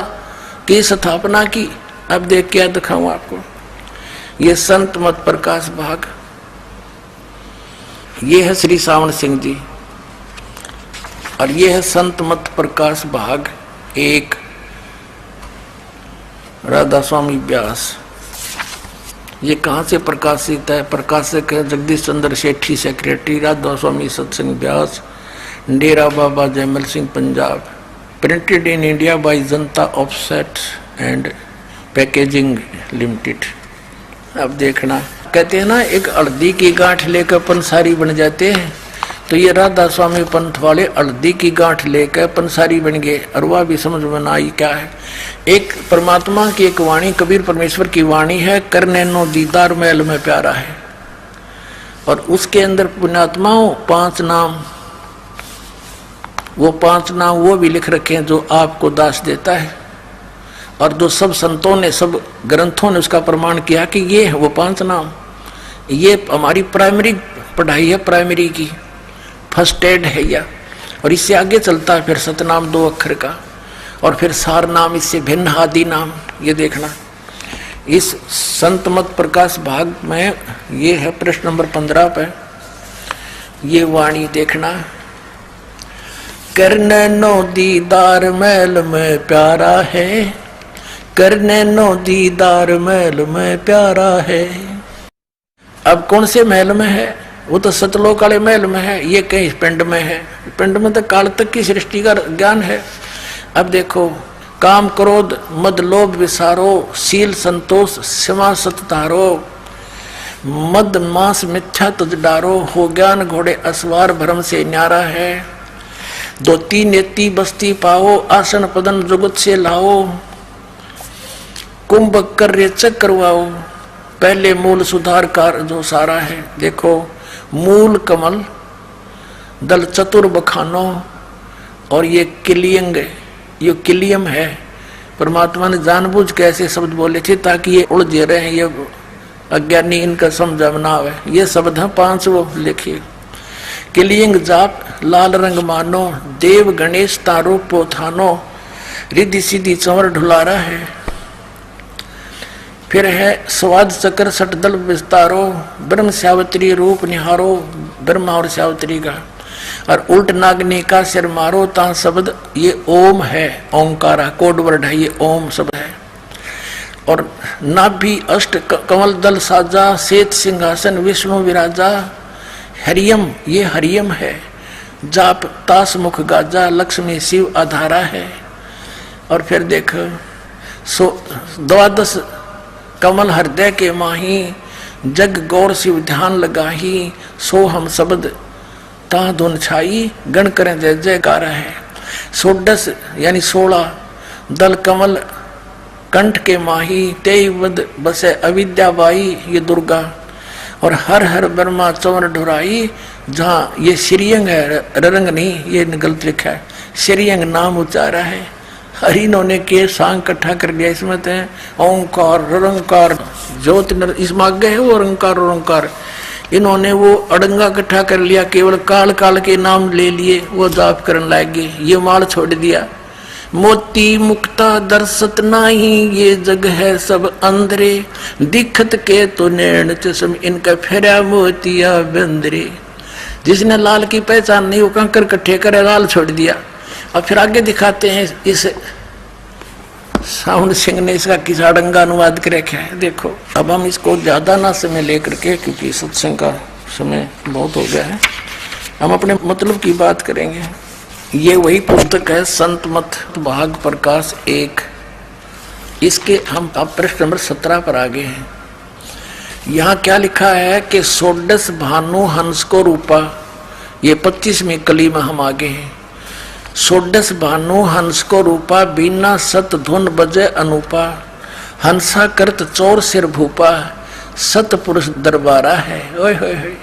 की स्थापना की। अब देख क्या दिखाऊं आपको, ये संत मत प्रकाश भाग, ये है श्री सावन सिंह जी, और ये है संत मत प्रकाश भाग 1 राधा स्वामी व्यास। ये कहाँ से प्रकाशित है? प्रकाशक है Jagdish Chandra Sethi, secretary Radha Swami Satsang Beas, Dera Baba Jaimal Singh, Punjab. Printed in India by Janata offset and packaging limited. अब देखना, कहते हैं ना एक हल्दी की गांठ लेकर पंसारी बन जाते हैं, तो ये राधा स्वामी पंथ वाले हल्दी की गांठ लेकर पंसारी बन गए, और वह भी समझ में आई क्या है। एक परमात्मा की एक वाणी, कबीर परमेश्वर की वाणी है, करने नो दीदार मैल में प्यारा है, और उसके अंदर पुण्यात्माओं 5 नाम, वो 5 नाम वो भी लिख रखे हैं जो आपको दास देता है, और जो सब संतों ने, सब ग्रंथों ने उसका प्रमाण किया कि ये है वो 5 नाम। ये हमारी प्राइमरी पढ़ाई है, प्राइमरी की फर्स्ट एड है यह, और इससे आगे चलता है फिर सतनाम 2 अक्षर का, और फिर सार नाम, इससे भिन्न आदि नाम। ये देखना इस संत मत प्रकाश भाग में ये है प्रश्न नंबर 15 पे, ये वाणी देखना, करने नो दीदार मैल में प्यारा है, करने नो दीदार मैल में प्यारा है। अब कौन से महल में है? वो तो सतलोक वाले महल में है, ये कहीं पिंड में है। पिंड में तो काल तक की सृष्टि का ज्ञान है। अब देखो, काम क्रोध मद लोभ विसारो, शील संतोष क्षमा सत तारो, मद मांस मिथ्या तुझ डारो, हो ज्ञान घोड़े असवार भरम से न्यारा है। धोती नेती बस्ती पाओ, आसन पदन जुगत से लाओ, कुंभ कर रेचक करवाओ, पहले मूल सुधार कार जो सारा है। देखो मूल कमल, दल चतुर बखानो, और ये किलियंग, ये किलियम है। परमात्मा ने जानबूझ के ऐसे शब्द बोले थे ताकि ये उलझे रहे, ये अज्ञानी इनका समझ ना आवे। ये शब्द है 5 वो लिखिए। किलियंग जाप लाल रंग मानो, देव गणेश तारो पोथानो, रिद्धि सिद्धि चंवर ढुलारा है। फिर है स्वाद चक्र सटदल विस्तारो, ब्रह्म सावित्री रूप निहारो, ब्रह्मा और सावित्री का। और उल्ट नागनी का सिर मारो ता शब्द ये ओम है, ओंकारा कोड वर्ड है, ये ओम शब्द है। और नाभि अष्ट कमल दल साजा, श्वेत सिंहासन विष्णु विराजा, हरियम ये हरियम है। जाप तास मुख गाजा, लक्ष्मी शिव आधारा है। और फिर देख द्वादश कमल हृदय के माही, जग गौर शिव ध्यान लगाही, सो हम शब्द ता धुन छाई, गण करें जय जयकार है। 16 यानी 16 दल कमल कंठ के माही, तेवद बसे अविद्या बाई ये दुर्गा। और हर हर ब्रह्मा चंवर ढुराई, जहाँ ये श्रीयंग है, रंग नहीं, ये गलत लिखा है, श्रीयंग नाम उच्चारा है। हरिनों ने के सांग इकट्ठा कर लिया, इसमें तो ओंकार रंकार ज्योत इसमें आगे है वो रंकार ओंकार। इन्होंने वो अड़ंगा इकट्ठा कर लिया, केवल काल काल के नाम ले लिए, वो जाप करने लगे, ये माल छोड़ दिया। मोती मुक्ता दर्शत नाही, ये जग है सब अंधरे, दिखत के तो नैन चश्म इनका फेरा मोतिया बंदरे। जिसने लाल की पहचान नहीं, वो कंकर इकट्ठे करे, लाल छोड़ दिया। और फिर आगे दिखाते हैं इस साउंड सिंह ने इसका किस अड़ंगा अनुवाद कर रखा है। देखो अब हम इसको ज्यादा ना समय लेकर के, क्योंकि सत्संग का समय बहुत हो गया है, हम अपने मतलब की बात करेंगे। ये वही पुस्तक है संत मत भाग प्रकाश 1। इसके हम अब प्रश्न नंबर 17 पर आगे हैं। यहाँ क्या लिखा है कि 16 भानु हंस को रूपा, ये 25वीं कली में हम आगे हैं। 16 भानु हंस को रूपा, बीना सत धुन बजे अनूपा, हंसा करत चोर सिर भूपा, सत पुरुष दरबारा है। ओए होए होए।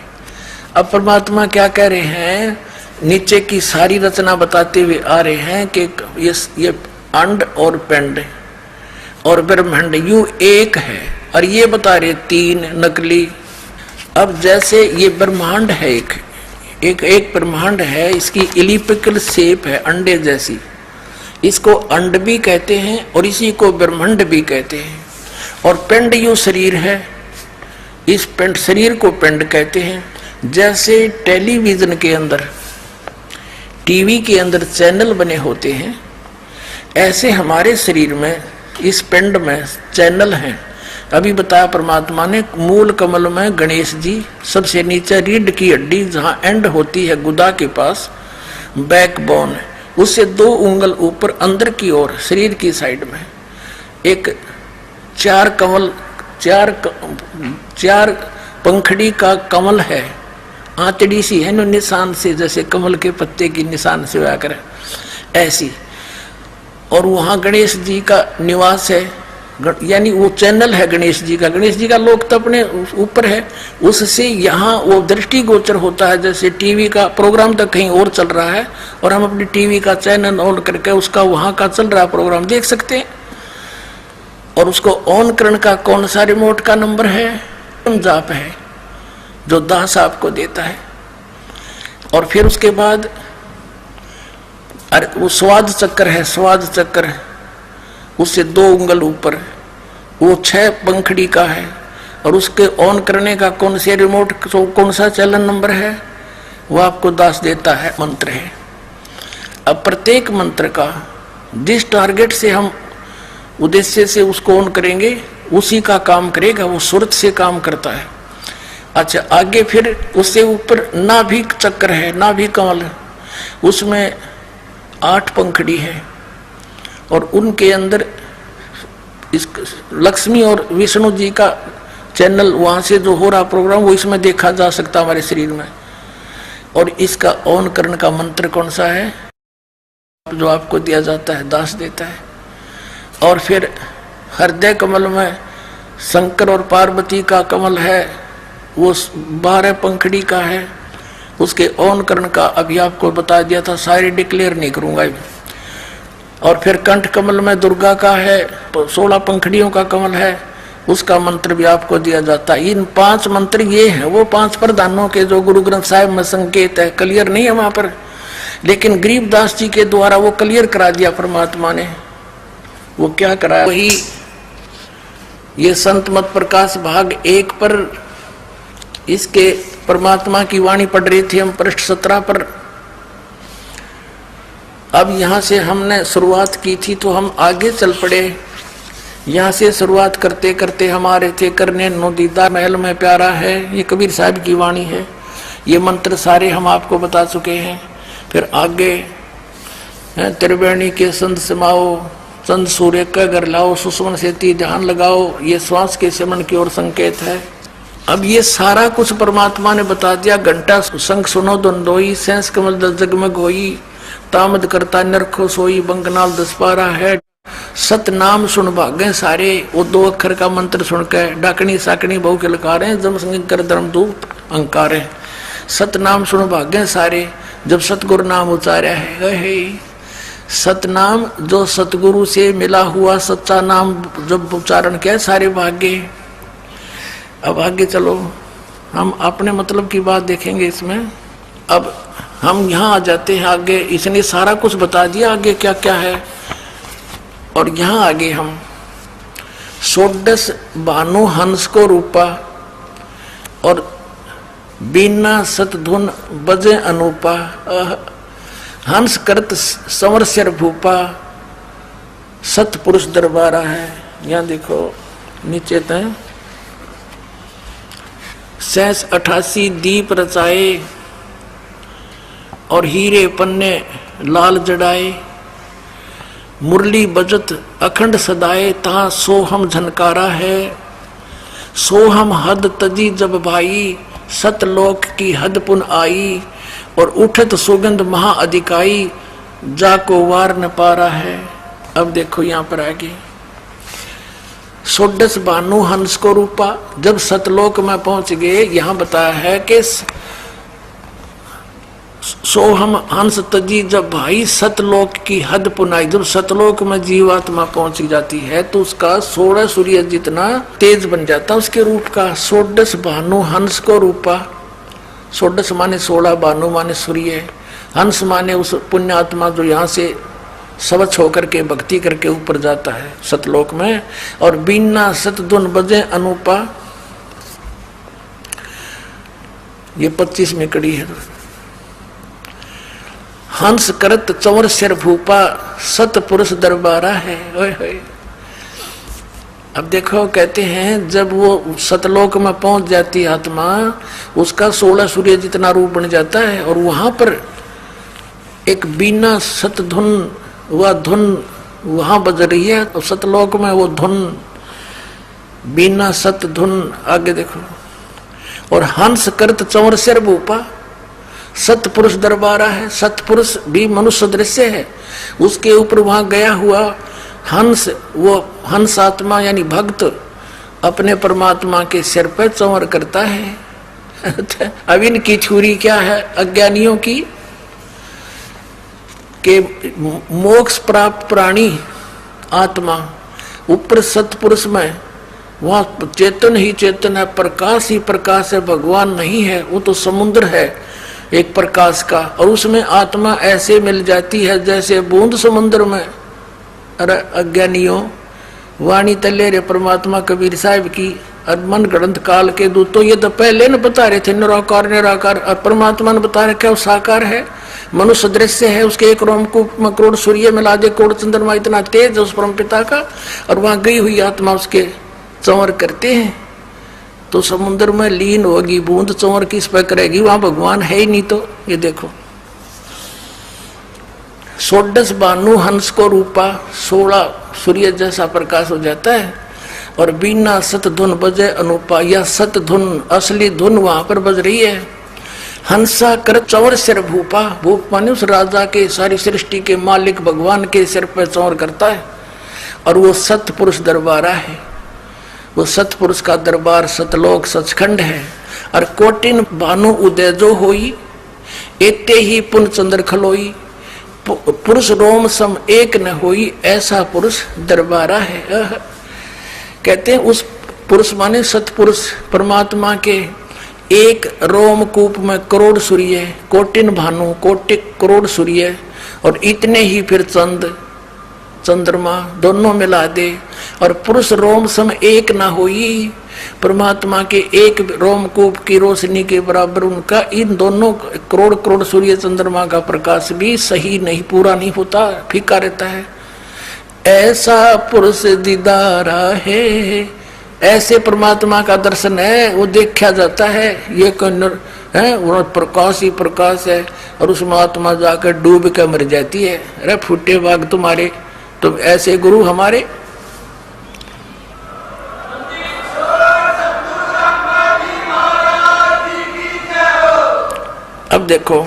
अब परमात्मा क्या कह रहे हैं, नीचे की सारी रचना बताते हुए आ रहे हैं कि ये अंड और पिंड और ब्रह्मांड यूं एक है, और ये बता रहे 3 नकली। अब जैसे ये ब्रह्मांड है, एक ब्रह्मांड है, इसकी इलिप्टिकल शेप है अंडे जैसी, इसको अंड भी कहते हैं और इसी को ब्रह्मांड भी कहते हैं। और पिंड यूं शरीर है, इस पिंड शरीर को पिंड कहते हैं। जैसे टेलीविजन के अंदर, टीवी के अंदर चैनल बने होते हैं, ऐसे हमारे शरीर में इस पिंड में चैनल हैं। अभी बताया परमात्मा ने, मूल कमल में गणेश जी, सबसे नीचे रीढ़ की हड्डी जहां एंड होती है गुदा के पास, बैकबोन, उससे 2 उंगल ऊपर अंदर की ओर शरीर की साइड में एक 4 पंखड़ी का कमल है, आंतड़ी सी है निशान से, जैसे कमल के पत्ते की निशान से आकर ऐसी। और वहां गणेश जी का निवास है, यानी वो चैनल है गणेश जी का। गणेश जी का लोक तो अपने ऊपर है, उससे यहाँ वो दृष्टि गोचर होता है। जैसे टीवी का प्रोग्राम तो कहीं और चल रहा है और हम अपनी टीवी का चैनल ऑन करके उसका वहां का चल रहा प्रोग्राम देख सकते हैं। और उसको ऑन करने का कौन सा रिमोट का नंबर है, जाप है जो दास आपको देता है। और फिर उसके बाद वो स्वाद चक्र है, स्वाद चक्र उससे 2 उंगल ऊपर, वो 6 पंखड़ी का है। और उसके ऑन करने का कौन से रिमोट, कौन सा चैनल नंबर है, वो आपको दास देता है, मंत्र है। अब प्रत्येक मंत्र का जिस टारगेट से हम उद्देश्य से उसको ऑन करेंगे, उसी का काम करेगा, वो सुरत से काम करता है। अच्छा, आगे फिर उससे ऊपर नाभि चक्र है, नाभि कमल, उसमें 8 पंखड़ी है। और उनके अंदर इस लक्ष्मी और विष्णु जी का चैनल, वहां से जो हो रहा प्रोग्राम वो इसमें देखा जा सकता हमारे शरीर में। और इसका ऑन करने का मंत्र कौन सा है, जो आपको दिया जाता है दास देता है। और फिर हृदय कमल में शंकर और पार्वती का कमल है, वो 12 पंखड़ी का है, उसके ओन करण का अभी आपको बता दिया था, सारे डिक्लेयर नहीं करूंगा। और फिर कंठ कमल में दुर्गा का है, 16 पंखड़ियों का कमल है, उसका मंत्र भी आपको दिया जाता है। इन 5 मंत्र ये हैं वो 5 प्रधानों के जो गुरु ग्रंथ साहिब में संकेत है, क्लियर नहीं है वहां पर, लेकिन गरीबदास जी के द्वारा वो क्लियर करा दिया परमात्मा ने। वो क्या कराया, वही ये संत मत प्रकाश भाग 1 पर इसके परमात्मा की वाणी पढ़ रही थी हम, पृष्ठ 17 पर। अब यहां से हमने शुरुआत की थी तो हम आगे चल पड़े। यहां से शुरुआत करते करते हमारे थे करने नो दीदार महल में प्यारा है, ये कबीर साहब की वाणी है। ये मंत्र सारे हम आपको बता चुके हैं। फिर आगे त्रिवेणी के संत समाओ, चंद सूर्य का घर लाओ, सुषमन सेती ध्यान लगाओ, ये श्वास के सिमरण की ओर संकेत है। अब ये सारा कुछ परमात्मा ने बता दिया। घंटा शंख सुनो दंडोई, सेंस कमल दल जगमग होई, तामद करता नरखो सोई, बंगनाल 10 पारा है। सतनाम सुन भागे सारे, वो 2 अक्षर का मंत्र सुनकर डाकनी साकनी बहु के लकारे, जम संग कर धर्मदूत अंकारे। सतनाम सुन भागे सारे, जब सतगुरु नाम उचारा है। सतनाम जो सतगुरु से मिला हुआ सच्चा नाम जब उच्चारण किया सारे भागे। अब आगे चलो, हम अपने मतलब की बात देखेंगे इसमें। अब हम यहाँ आ जाते हैं आगे, इसने सारा कुछ बता दिया आगे क्या क्या है। और यहाँ आगे हम 16 भानु हंस को रूपा, और बीना सतधुन बजे अनूपा, हंस करत संवर सिर भूपा, सतपुरुष दरबारा है। यहाँ देखो नीचे तय 88 दीप रचाए, और हीरे पन्ने लाल जड़ाए, मुरली बजत अखंड सदाए, ता सोहम झनकारा है। सोहम हद तजी जब भाई, सतलोक की हद पुन आई, और उठत सुगंध महा अधिकाई, जाको वार न पारा है। अब देखो यहाँ पर आगे 16 भानु हंस को रूपा, जब सतलोक में पहुंच गए, यहाँ बताया है कि सोहम हंस तजी जब भाई, सतलोक की हद पुनाई। जब सतलोक में जीवात्मा पहुंच जाती है तो उसका 16 सूर्य जितना तेज बन जाता उसके रूप का। 16 भानु हंस को रूपा, 16 माने 16, भानु माने सूर्य, हंस माने उस पुण्यात्मा जो यहाँ से स्वच्छ होकर के भक्ति करके ऊपर जाता है सतलोक में। और बीना सतधुन बजे अनूपा, ये 25 कड़ी है। हंस करत चंवर सिर भूपा, सतपुरुष दरबारा है। ओए होए। अब देखो कहते हैं जब वो सतलोक में पहुंच जाती आत्मा, उसका 16 सूर्य जितना रूप बन जाता है। और वहां पर एक बीना सतधुन, वह धुन वहां बज रही है। तो सतलोक में वो धुन बीना सतधुन, आगे देखो। और हंस करत चंवर सिर भूपा, सतपुरुष दरबारा है। सतपुरुष भी मनुष्य दृश्य है, उसके ऊपर वहां गया हुआ हंस, वो हंस आत्मा यानी भक्त अपने परमात्मा के सिर पर चंवर करता है। अब इनकी छुरी क्या है अज्ञानियों की, के मोक्ष प्राप्त प्राणी आत्मा ऊपर सतपुरुष में, वहां चेतन ही चेतन है, प्रकाश ही प्रकाश है, भगवान नहीं है। वो तो समुद्र है एक प्रकाश का, और उसमें आत्मा ऐसे मिल जाती है जैसे बूंद समुद्र में। अरे अज्ञानियों, वाणी तले रे परमात्मा कबीर साहब की, और मन ग्रंथ काल के दूत तो ये तो पहले न बता रहे थे निराकार निराकार, और परमात्मा ने बता रहे क्या वो साकार है, मनुष्य दृश्य है। उसके एक रोमकूप में करोड़ सूर्य मिला दे, करोड़ चंद्रमा, इतना तेज है उस परम पिता का। और वहां गई हुई आत्मा उसके चंवर करते हैं तो समुद्र में लीन होगी, बूंद चंवर किस पर करेगी, वहां भगवान है ही नहीं। तो ये देखो 16 भानु हंस को रूपा, 16 सूर्य जैसा प्रकाश हो जाता है। और बीना सतधुन बजे अनूपा, या सतधुन असली धुन वहां पर बज रही है। हंसा कर चौर सिर भूपा, भूप माने उस राजा के, सारी सृष्टि के मालिक भगवान के सिर पर चौर करता है। और वो सतपुरुष दरबारा है, वो सतपुरुष का दरबार सतलोक सचखंड है। और कोटिन भानु उदय जो होई, एते ही पुन चंद्र खलोई, पुरुष रोम सम एक न होई, ऐसा पुरुष दरबारा है। कहते हैं उस पुरुष माने सतपुरुष परमात्मा के एक रोमकूप में करोड़ सूर्य, कोटिन भानु कोटिक करोड़ सूर्य, और इतने ही फिर चंद चंद्रमा दोनों मिला दे, और पुरुष रोम सम एक ना होई, परमात्मा के एक रोमकूप की रोशनी के बराबर उनका इन दोनों करोड़ करोड़ सूर्य चंद्रमा का प्रकाश भी सही नहीं, पूरा नहीं होता, फीका रहता है। ऐसा पुरुष दीदारा है, ऐसे परमात्मा का दर्शन है, वो देखा जाता है। ये है वो प्रकाश ही प्रकाश है, और उसमें आत्मा जाकर डूब कर मर जाती है। अरे फूटे बाग तुम्हारे, तुम ऐसे गुरु हमारे। अब देखो,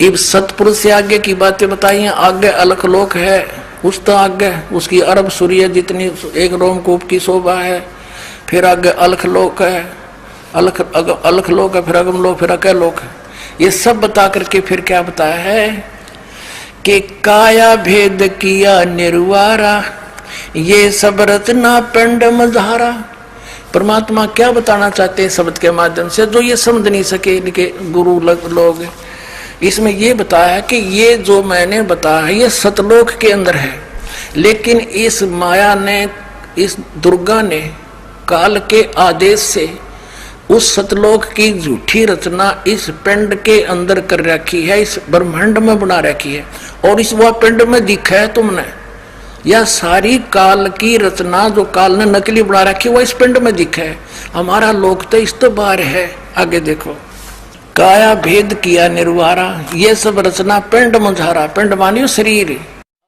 इब सतपुरुष से आगे की बातें बताई हैं। आगे अलख लोक है, उस तो आगे उसकी अरब सूर्य जितनी एक रोमकूप की शोभा है। फिर आगे अलख लोक है, अलख लोक है, फिर अगम लोक, फिर अकय लोक है। ये सब बता करके फिर क्या बताया है कि काया भेद किया निर्वारा, ये सब रचना पिंड मझारा। परमात्मा क्या बताना चाहते हैं शब्द के माध्यम से, जो ये समझ नहीं सके इनके गुरु लोग। इसमें ये बताया कि ये जो मैंने बताया ये सतलोक के अंदर है, लेकिन इस माया ने, इस दुर्गा ने काल के आदेश से उस सतलोक की झूठी रचना इस पिंड के अंदर कर रखी है, इस ब्रह्मांड में बना रखी है। और इस वह पिंड में दिखा है तुमने, यह सारी काल की रचना जो काल ने नकली बना रखी है वह इस पिंड में दिखा है। हमारा लोक तो इस तो बाहर है। आगे देखो, काया भेद किया निर्वारा, ये सब रचना पिंड मुझारा, पिंड मानियो शरीर,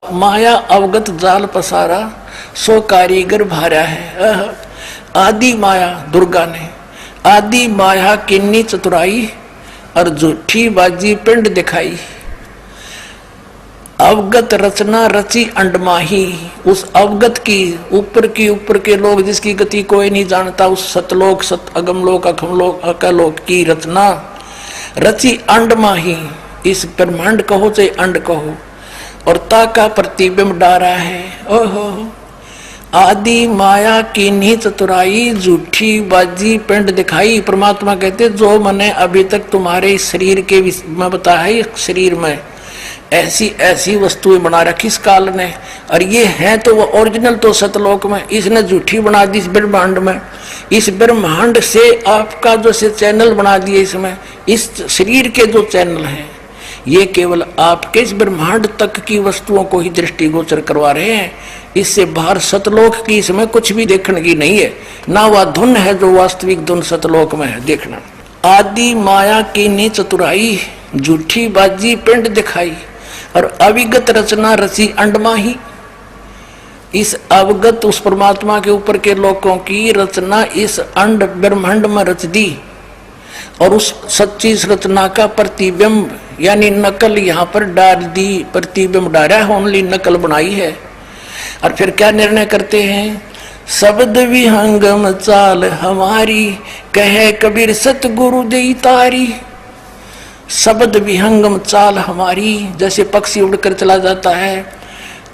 माया अवगत जाल पसारा, सो कारीगर भारा है। आदि माया दुर्गा ने आदि माया किन्नी चतुराई, और झूठी बाजी पिंड दिखाई। अवगत रचना रची अंडमाही, उस अवगत की ऊपर के लोग जिसकी गति कोई नहीं जानता, उस सतलोक सत अगमलोक अखमलोक अकलोक की रचना रची अंडमाही। इस ब्रह्मांड कहो चाहे अंड कहो, और ताका प्रतिबिंब डारा है। ओहो, आदि माया की नी चतुराई, झूठी बाजी पिंड दिखाई। परमात्मा कहते जो मैंने अभी तक तुम्हारे शरीर के में बताया है, शरीर में ऐसी ऐसी वस्तुएं बना रखी इस काल ने, और ये है तो वो ओरिजिनल तो सतलोक में, इसने झूठी बना दी इस ब्रह्मांड में। इस ब्रह्मांड से आपका जो से चैनल बना दिए, इसमें इस शरीर के जो चैनल हैं ये केवल आपके इस ब्रह्मांड तक की वस्तुओं को ही दृष्टिगोचर करवा रहे हैं। इससे बाहर सतलोक की इसमें कुछ भी देखने की नहीं है, ना वह धुन है जो वास्तविक धुन सतलोक में है देखना। आदि माया की नी चतुराई, झूठी बाजी पिंड दिखाई, और अविगत रचना रची अंडमाही। इस अवगत उस परमात्मा के ऊपर के लोकों की रचना इस अंड ब्रह्मांड में रच दी, और उस सच्ची रचना का प्रतिबिंब यानी नकल यहाँ पर डाल दी, प्रतिबिंब डाला है, ओनली नकल बनाई है। और फिर क्या निर्णय करते हैं, शब्द विहंगम चाल हमारी, कहे कबीर सतगुरु देई तारी। शब्द विहंगम चाल हमारी, जैसे पक्षी उड़कर चला जाता है,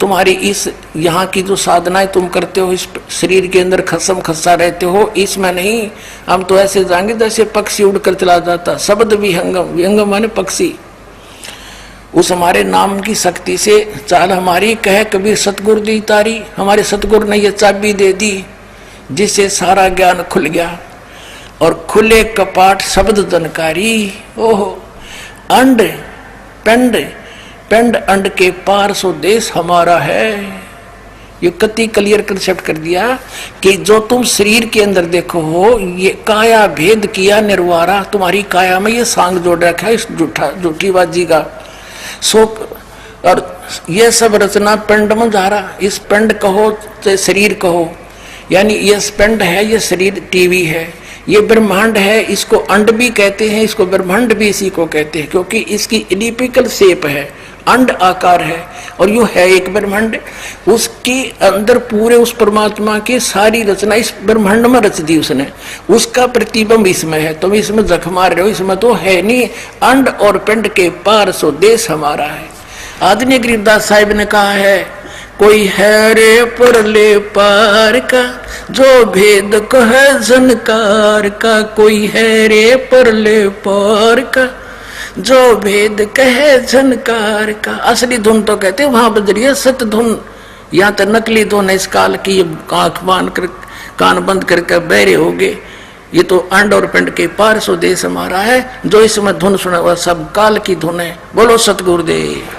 तुम्हारी इस यहाँ की जो साधनाएं तुम करते हो, इस शरीर के अंदर खसम खसा रहते हो, इसमें नहीं, हम तो ऐसे जाएंगे जैसे पक्षी उड़कर चला जाता। शब्द विहंगम, विहंगम माने पक्षी, उस हमारे नाम की शक्ति से चाल हमारी, कहे कबीर सतगुरु दी तारी। हमारे सतगुरु ने ये चाबी दे दी जिससे सारा ज्ञान खुल गया, और खुले कपाट शब्द जनकारी। ओहो, अंड पिंड, पिंड अंड के पार सो देश हमारा है। ये कति क्लियर कंसेप्ट कर दिया कि जो तुम शरीर के अंदर देखो हो, ये काया भेद किया निर्वारा, तुम्हारी काया में ये सांग जोड़ रखा है इस झूठी बाजी का। सो और ये सब रचना पिंड में जा रहा, इस पिंड कहो चाहे शरीर कहो, यानी ये पिंड है, ये शरीर टीवी है, ये ब्रह्मांड है, इसको अंड भी कहते हैं, इसको ब्रह्मांड भी इसी को कहते हैं, क्योंकि इसकी इलिप्टिकल शेप है, अंड आकार है, और यू है एक ब्रह्मांड। उसके अंदर पूरे उस परमात्मा की सारी रचना इस ब्रह्मांड में रच दी उसने, उसका प्रतिबिंब इसमें है। तुम इसमें जख मार रहे हो, इसमें तो है नहीं। अंड और पिंड के पार सो देश हमारा है। आदरणीय गरीबदास साहिब ने कहा है, कोई है रे परले पार का, जो भेद कहे जनकार का। कोई है रे परले पार का, जो भेद कहे जनकार का। असली धुन तो कहते वहां बज रही है सत धुन, यहाँ तो नकली धुन है इस काल की। आंख बांध कर कान बंद करके बहरे हो गए। ये तो अंड और पिंड के पार सो देश हमारा है। जो इसमें धुन सुना हुआ सब काल की धुन है। बोलो सतगुरुदेव।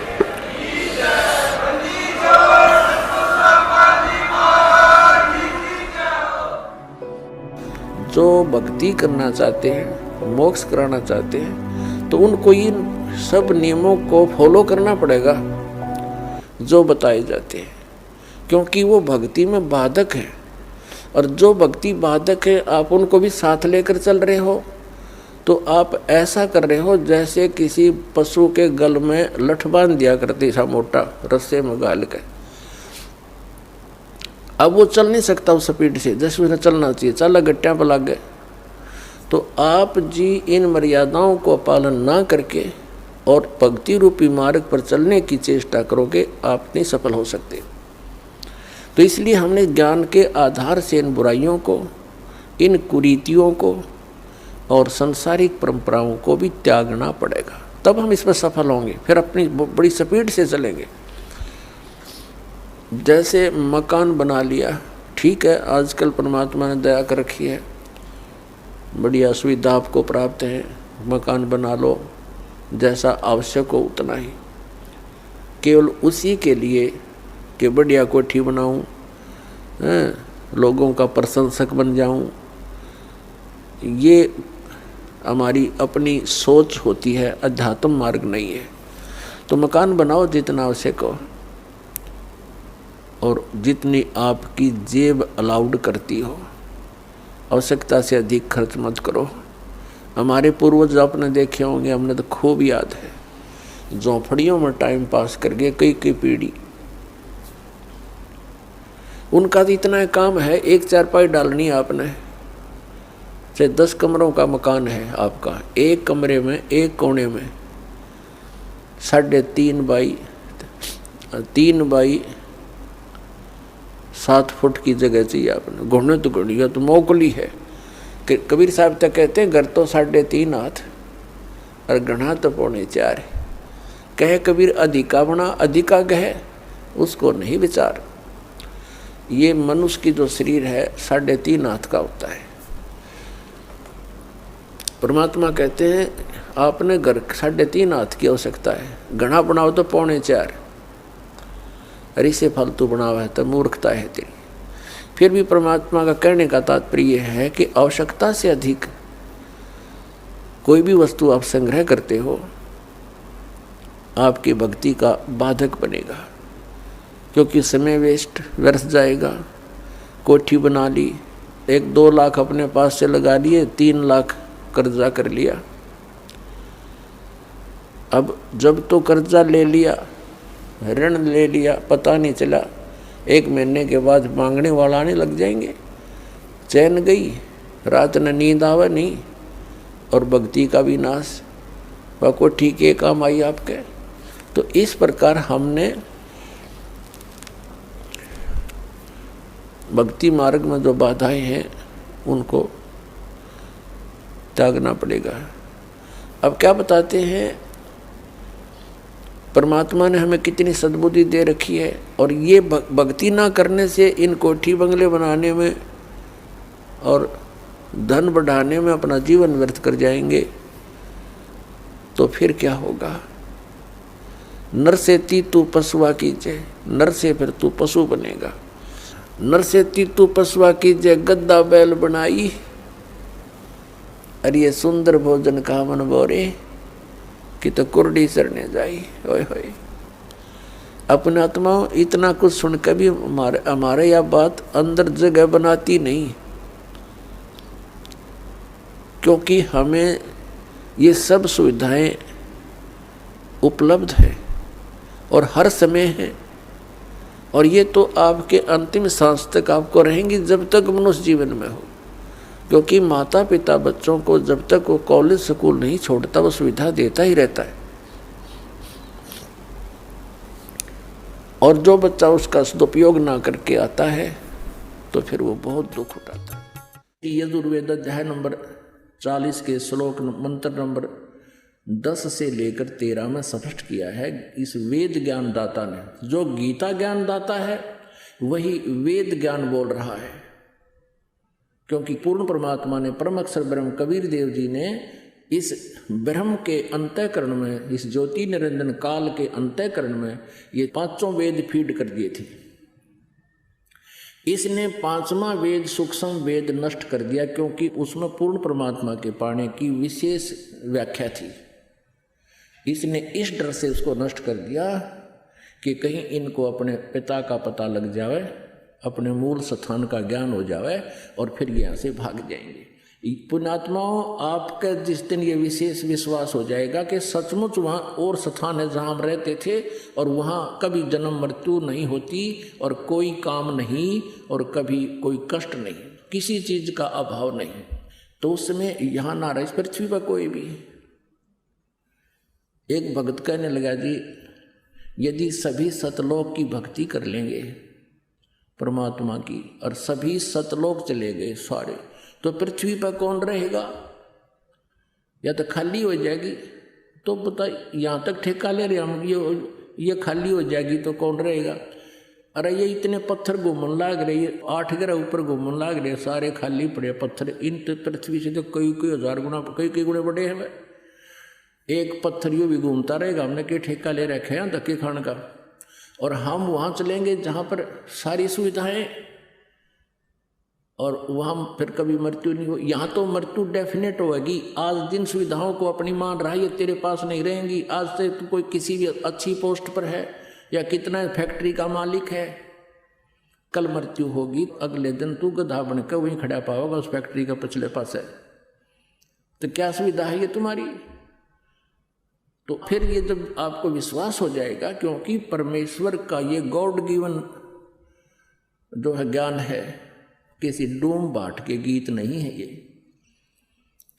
जो भक्ति करना चाहते हैं, मोक्ष कराना चाहते हैं, तो उनको इन सब नियमों को फॉलो करना पड़ेगा जो बताए जाते हैं, क्योंकि वो भक्ति में बाधक है। और जो भक्ति बाधक है आप उनको भी साथ लेकर चल रहे हो, तो आप ऐसा कर रहे हो जैसे किसी पशु के गल में लठ बांध दिया करते सा मोटा रस्से में गाल के। अब वो चल नहीं सकता उस स्पीड से जैसे उन्हें चलना चाहिए, चल गट्टियां पर लग गए। तो आप जी इन मर्यादाओं को पालन ना करके और भक्ति रूपी मार्ग पर चलने की चेष्टा करोगे, आप नहीं सफल हो सकते। तो इसलिए हमने ज्ञान के आधार से इन बुराइयों को, इन कुरीतियों को और सांसारिक परंपराओं को भी त्यागना पड़ेगा, तब हम इसमें सफल होंगे। फिर अपनी बड़ी स्पीड से चलेंगे। जैसे मकान बना लिया, ठीक है, आजकल परमात्मा ने दया कर रखी है, बढ़िया सुविधा आपको प्राप्त है, मकान बना लो, जैसा आवश्यक हो उतना ही। केवल उसी के लिए कि बढ़िया कोठी बनाऊं, लोगों का प्रशंसक बन जाऊं, ये हमारी अपनी सोच होती है, अध्यात्म मार्ग नहीं है। तो मकान बनाओ जितना आवश्यक हो और जितनी आपकी जेब अलाउड करती हो, आवश्यकता से अधिक खर्च मत करो। हमारे पूर्वज आपने देखे होंगे, हमने तो खूब याद है, झोंपड़ियों में टाइम पास करके कई पीढ़ी। उनका तो इतना काम है, एक चारपाई डालनी है आपने, चाहे 10 कमरों का मकान है आपका, एक कमरे में एक कोने में 3.5 बाई 3 बाई 7 फुट की जगह चाहिए आपने। घुटने तो घुड़िया तो मोकली है। कबीर साहब तक कहते हैं घर तो 3.5 हाथ और गढ़ा तो 4.25 है। कहे कबीर अधिका बना अधिका कहे, उसको नहीं विचार। ये मनुष्य की जो शरीर है 3.5 हाथ का होता है। परमात्मा कहते हैं आपने घर 3.5 हाथ की आवश्यकता है, घना बनाओ तो 4.25। अरे से फालतू बनावा है तो मूर्खता है तेरी। फिर भी परमात्मा का कहने का तात्पर्य है कि आवश्यकता से अधिक कोई भी वस्तु आप संग्रह करते हो, आपकी भक्ति का बाधक बनेगा, क्योंकि समय वेस्ट व्यर्थ जाएगा। कोठी बना ली, 1-2 लाख अपने पास से लगा लिए, 3 लाख कर्जा कर लिया। अब जब तो कर्जा ले लिया, ऋण ले लिया, पता नहीं चला, 1 महीने के बाद मांगने वाला आने लग जाएंगे। चैन गई, रात न नींद आवे नहीं, और भक्ति का भी नाश। वह को ठीक है काम आई आपके। तो इस प्रकार हमने भक्ति मार्ग में जो बाधाएं हैं उनको त्यागना पड़ेगा। अब क्या बताते हैं, परमात्मा ने हमें कितनी सद्बुद्धि दे रखी है, और ये भक्ति ना करने से इन कोठी बंगले बनाने में और धन बढ़ाने में अपना जीवन व्यर्थ कर जाएंगे, तो फिर क्या होगा। नर से तू पशुआ कीजिए, नर से फिर तू पशु बनेगा। नर से तू पशुआ कीजिए, गद्दा बैल बनाई, अरे ये सुंदर भोजन का मन बोरे कि तो कुर्डी सरने जाई। ओए होए, अपने आत्मा इतना कुछ सुनकर भी हमारे यह बात अंदर जगह बनाती नहीं। क्योंकि हमें ये सब सुविधाएं उपलब्ध है और हर समय है, और ये तो आपके अंतिम सांस तक आपको रहेंगी जब तक मनुष्य जीवन में हो। क्योंकि माता पिता बच्चों को जब तक वो कॉलेज स्कूल नहीं छोड़ता वो सुविधा देता ही रहता है, और जो बच्चा उसका सदुपयोग ना करके आता है तो फिर वो बहुत दुख उठाता है। यजुर्वेद अध्याय नंबर 40 के श्लोक मंत्र नंबर 10 से लेकर 13 में स्पष्ट किया है। इस वेद ज्ञान दाता ने, जो गीता ज्ञान दाता है वही वेद ज्ञान बोल रहा है, क्योंकि पूर्ण परमात्मा ने परम अक्षर ब्रह्म कबीर देव जी ने इस ब्रह्म के अंतःकरण में, इस ज्योति निरंजन काल के अंतःकरण में ये पांचों वेद फीड कर दिए थे। इसने पांचवा वेद सूक्ष्म वेद नष्ट कर दिया, क्योंकि उसमें पूर्ण परमात्मा के पाने की विशेष व्याख्या थी। इसने इस डर से उसको नष्ट कर दिया कि कहीं इनको अपने पिता का पता लग जाए, अपने मूल स्थान का ज्ञान हो जाए और फिर यहाँ से भाग जाएंगे। पुण्यात्माओं, आपका जिस दिन ये विशेष विश्वास हो जाएगा कि सचमुच वहाँ और स्थान है जहाँ हम रहते थे और वहाँ कभी जन्म मृत्यु नहीं होती और कोई काम नहीं और कभी कोई कष्ट नहीं, किसी चीज़ का अभाव नहीं, तो उस समय यहाँ ना रहे इस पृथ्वी पर कोई भी। एक भक्त कहने लगा, जी यदि सभी सतलोक की भक्ति कर लेंगे परमात्मा की और सभी सतलोक चले गए सारे, तो पृथ्वी पर कौन रहेगा? या तो खाली हो जाएगी। तो पता यहाँ तक ठेका ले रहे हम, ये खाली हो जाएगी तो कौन रहेगा? अरे ये इतने पत्थर घूमन लाग रहे, ये 8 ग्रह ऊपर घूमन लाग रहे, सारे खाली पड़े पत्थर। इन पृथ्वी से तो कई कई हजार गुना, कई गुणे बड़े हैं। एक पत्थर यूँ भी घूमता रहेगा, हमने क्या ठेका ले रखे हैं धक्के खाने का। और हम वहाँ चलेंगे जहाँ पर सारी सुविधाएं, और वहाँ फिर कभी मृत्यु नहीं हो। यहाँ तो मृत्यु डेफिनेट होगी। आज जिन सुविधाओं को अपनी मान रहा है ये तेरे पास नहीं रहेंगी। आज से तू कोई किसी भी अच्छी पोस्ट पर है या कितना फैक्ट्री का मालिक है, कल मृत्यु होगी, अगले दिन तू गधा बनकर वहीं खड़ा पाओगा उस फैक्ट्री का पिछले पास है। तो क्या सुविधा है ये तुम्हारी? तो फिर ये जब आपको विश्वास हो जाएगा, क्योंकि परमेश्वर का ये गॉड गिवन जो है ज्ञान है, किसी डूम बाट के गीत नहीं है ये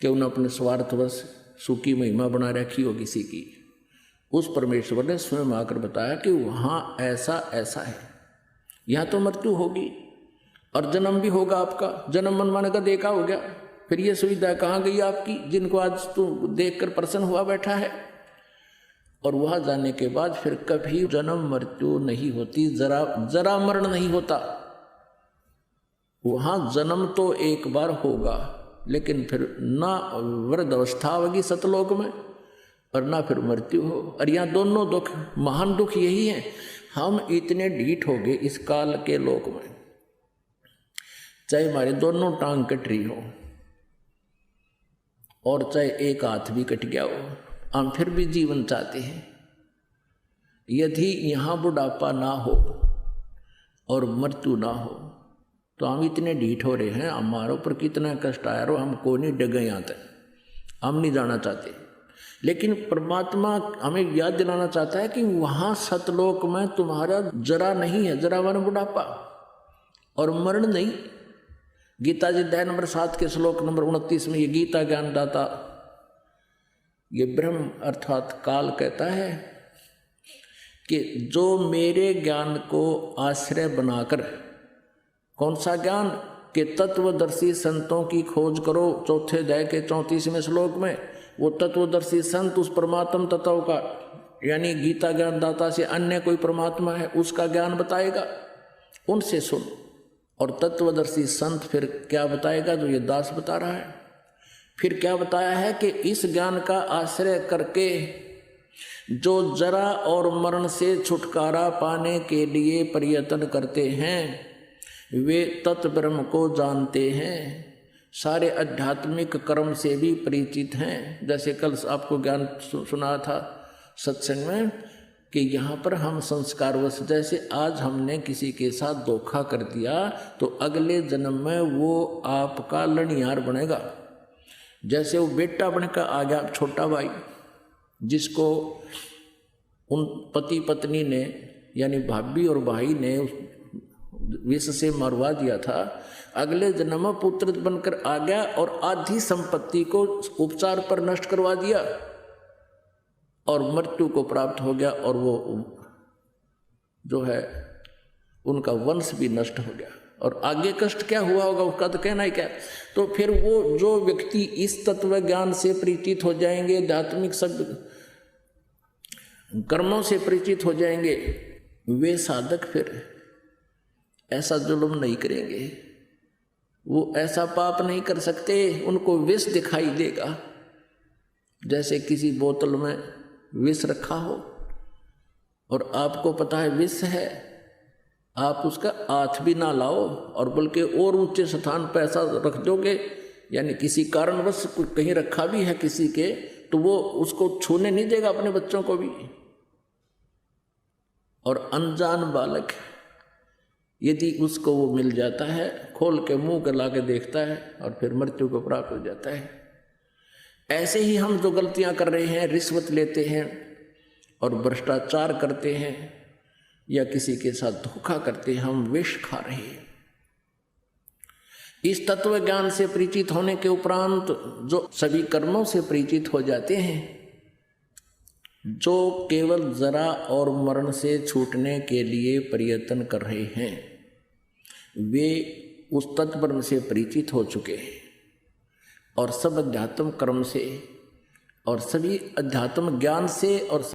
कि उन्हें अपने स्वार्थवश सुखी महिमा बना रखी हो किसी की। उस परमेश्वर ने स्वयं आकर बताया कि वहाँ ऐसा ऐसा है, यहाँ तो मृत्यु होगी और जन्म भी होगा आपका। जन्म मनमाने का देखा हो गया, फिर ये सुविधा कहाँ गई आपकी जिनको आज तू देखकर प्रसन्न हुआ बैठा है? और वहाँ जाने के बाद फिर कभी जन्म मृत्यु नहीं होती, जरा मरण नहीं होता। वहाँ जन्म तो एक बार होगा, लेकिन फिर ना वृद्ध अवस्था होगी सतलोक में और ना फिर मृत्यु हो। और यहाँ दोनों दुख, महान दुख यही है, हम इतने ढीठ हो गए इस काल के लोक में। चाहे हमारे दोनों टांग कट रही हो और चाहे एक हाथ भी कट गया हो, हम फिर भी जीवन चाहते हैं। यदि यहाँ बुढ़ापा ना हो और मृत्यु ना हो तो हम इतने ढीठ हो रहे हैं, हमारे ऊपर कितना कष्ट आया रो, हमको नहीं डगे यहाँ तक, हम नहीं जाना चाहते। लेकिन परमात्मा हमें याद दिलाना चाहता है कि वहाँ सतलोक में तुम्हारा जरा नहीं है, जरा वन बुढ़ापा और मरण नहीं। गीता जी अध्याय नंबर 7 के श्लोक नंबर 29 में ये गीता ज्ञान दाता, ये ब्रह्म अर्थात काल कहता है कि जो मेरे ज्ञान को आश्रय बनाकर, कौन सा ज्ञान? कि तत्वदर्शी संतों की खोज करो। चौथे अध्याय के 34वें श्लोक में वो तत्वदर्शी संत उस परमात्म तत्व का, यानी गीता ज्ञान दाता से अन्य कोई परमात्मा है उसका ज्ञान बताएगा, उनसे सुन। और तत्वदर्शी संत फिर क्या बताएगा? जो ये दास बता रहा है। फिर क्या बताया है कि इस ज्ञान का आश्रय करके जो जरा और मरण से छुटकारा पाने के लिए प्रयत्न करते हैं वे तत्ब्रह्म को जानते हैं, सारे आध्यात्मिक कर्म से भी परिचित हैं। जैसे कल आपको ज्ञान सुना था सत्संग में कि यहाँ पर हम संस्कारवश, जैसे आज हमने किसी के साथ धोखा कर दिया तो अगले जन्म में वो आपका लड़ियार बनेगा, जैसे वो बेटा बनकर आ गया छोटा भाई, जिसको उन पति पत्नी ने यानी भाभी और भाई ने विष से मरवा दिया था, अगले जन्म में पुत्र बनकर आ गया और आधी संपत्ति को उपचार पर नष्ट करवा दिया और मृत्यु को प्राप्त हो गया, और वो जो है उनका वंश भी नष्ट हो गया। और आगे कष्ट क्या हुआ होगा उसका तो कहना ही क्या। तो फिर वो जो व्यक्ति इस तत्व ज्ञान से परिचित हो जाएंगे, आध्यात्मिक सब कर्मों से परिचित हो जाएंगे, वे साधक फिर ऐसा जुल्म नहीं करेंगे, वो ऐसा पाप नहीं कर सकते। उनको विष दिखाई देगा, जैसे किसी बोतल में विष रखा हो और आपको पता है विष है, आप उसका हाथ भी ना लाओ और बल्कि और ऊंचे स्थान पर ऐसा रख दोगे, यानी किसी कारणवश कहीं रखा भी है किसी के, तो वो उसको छूने नहीं देगा अपने बच्चों को भी। और अनजान बालक यदि उसको वो मिल जाता है, खोल के मुंह कर ला के देखता है और फिर मृत्यु को प्राप्त हो जाता है। ऐसे ही हम जो गलतियां कर रहे हैं, रिश्वत लेते हैं और भ्रष्टाचार करते हैं या किसी के साथ धोखा करते हैं, हम विष खा रहे हैं। इस तत्व ज्ञान से परिचित होने के उपरांत जो सभी कर्मों से परिचित हो जाते हैं, जो केवल जरा और मरण से छूटने के लिए प्रयत्न कर रहे हैं, वे उस तत्व से परिचित हो चुके हैं और सब अध्यात्म कर्म से और सभी अध्यात्म ज्ञान से और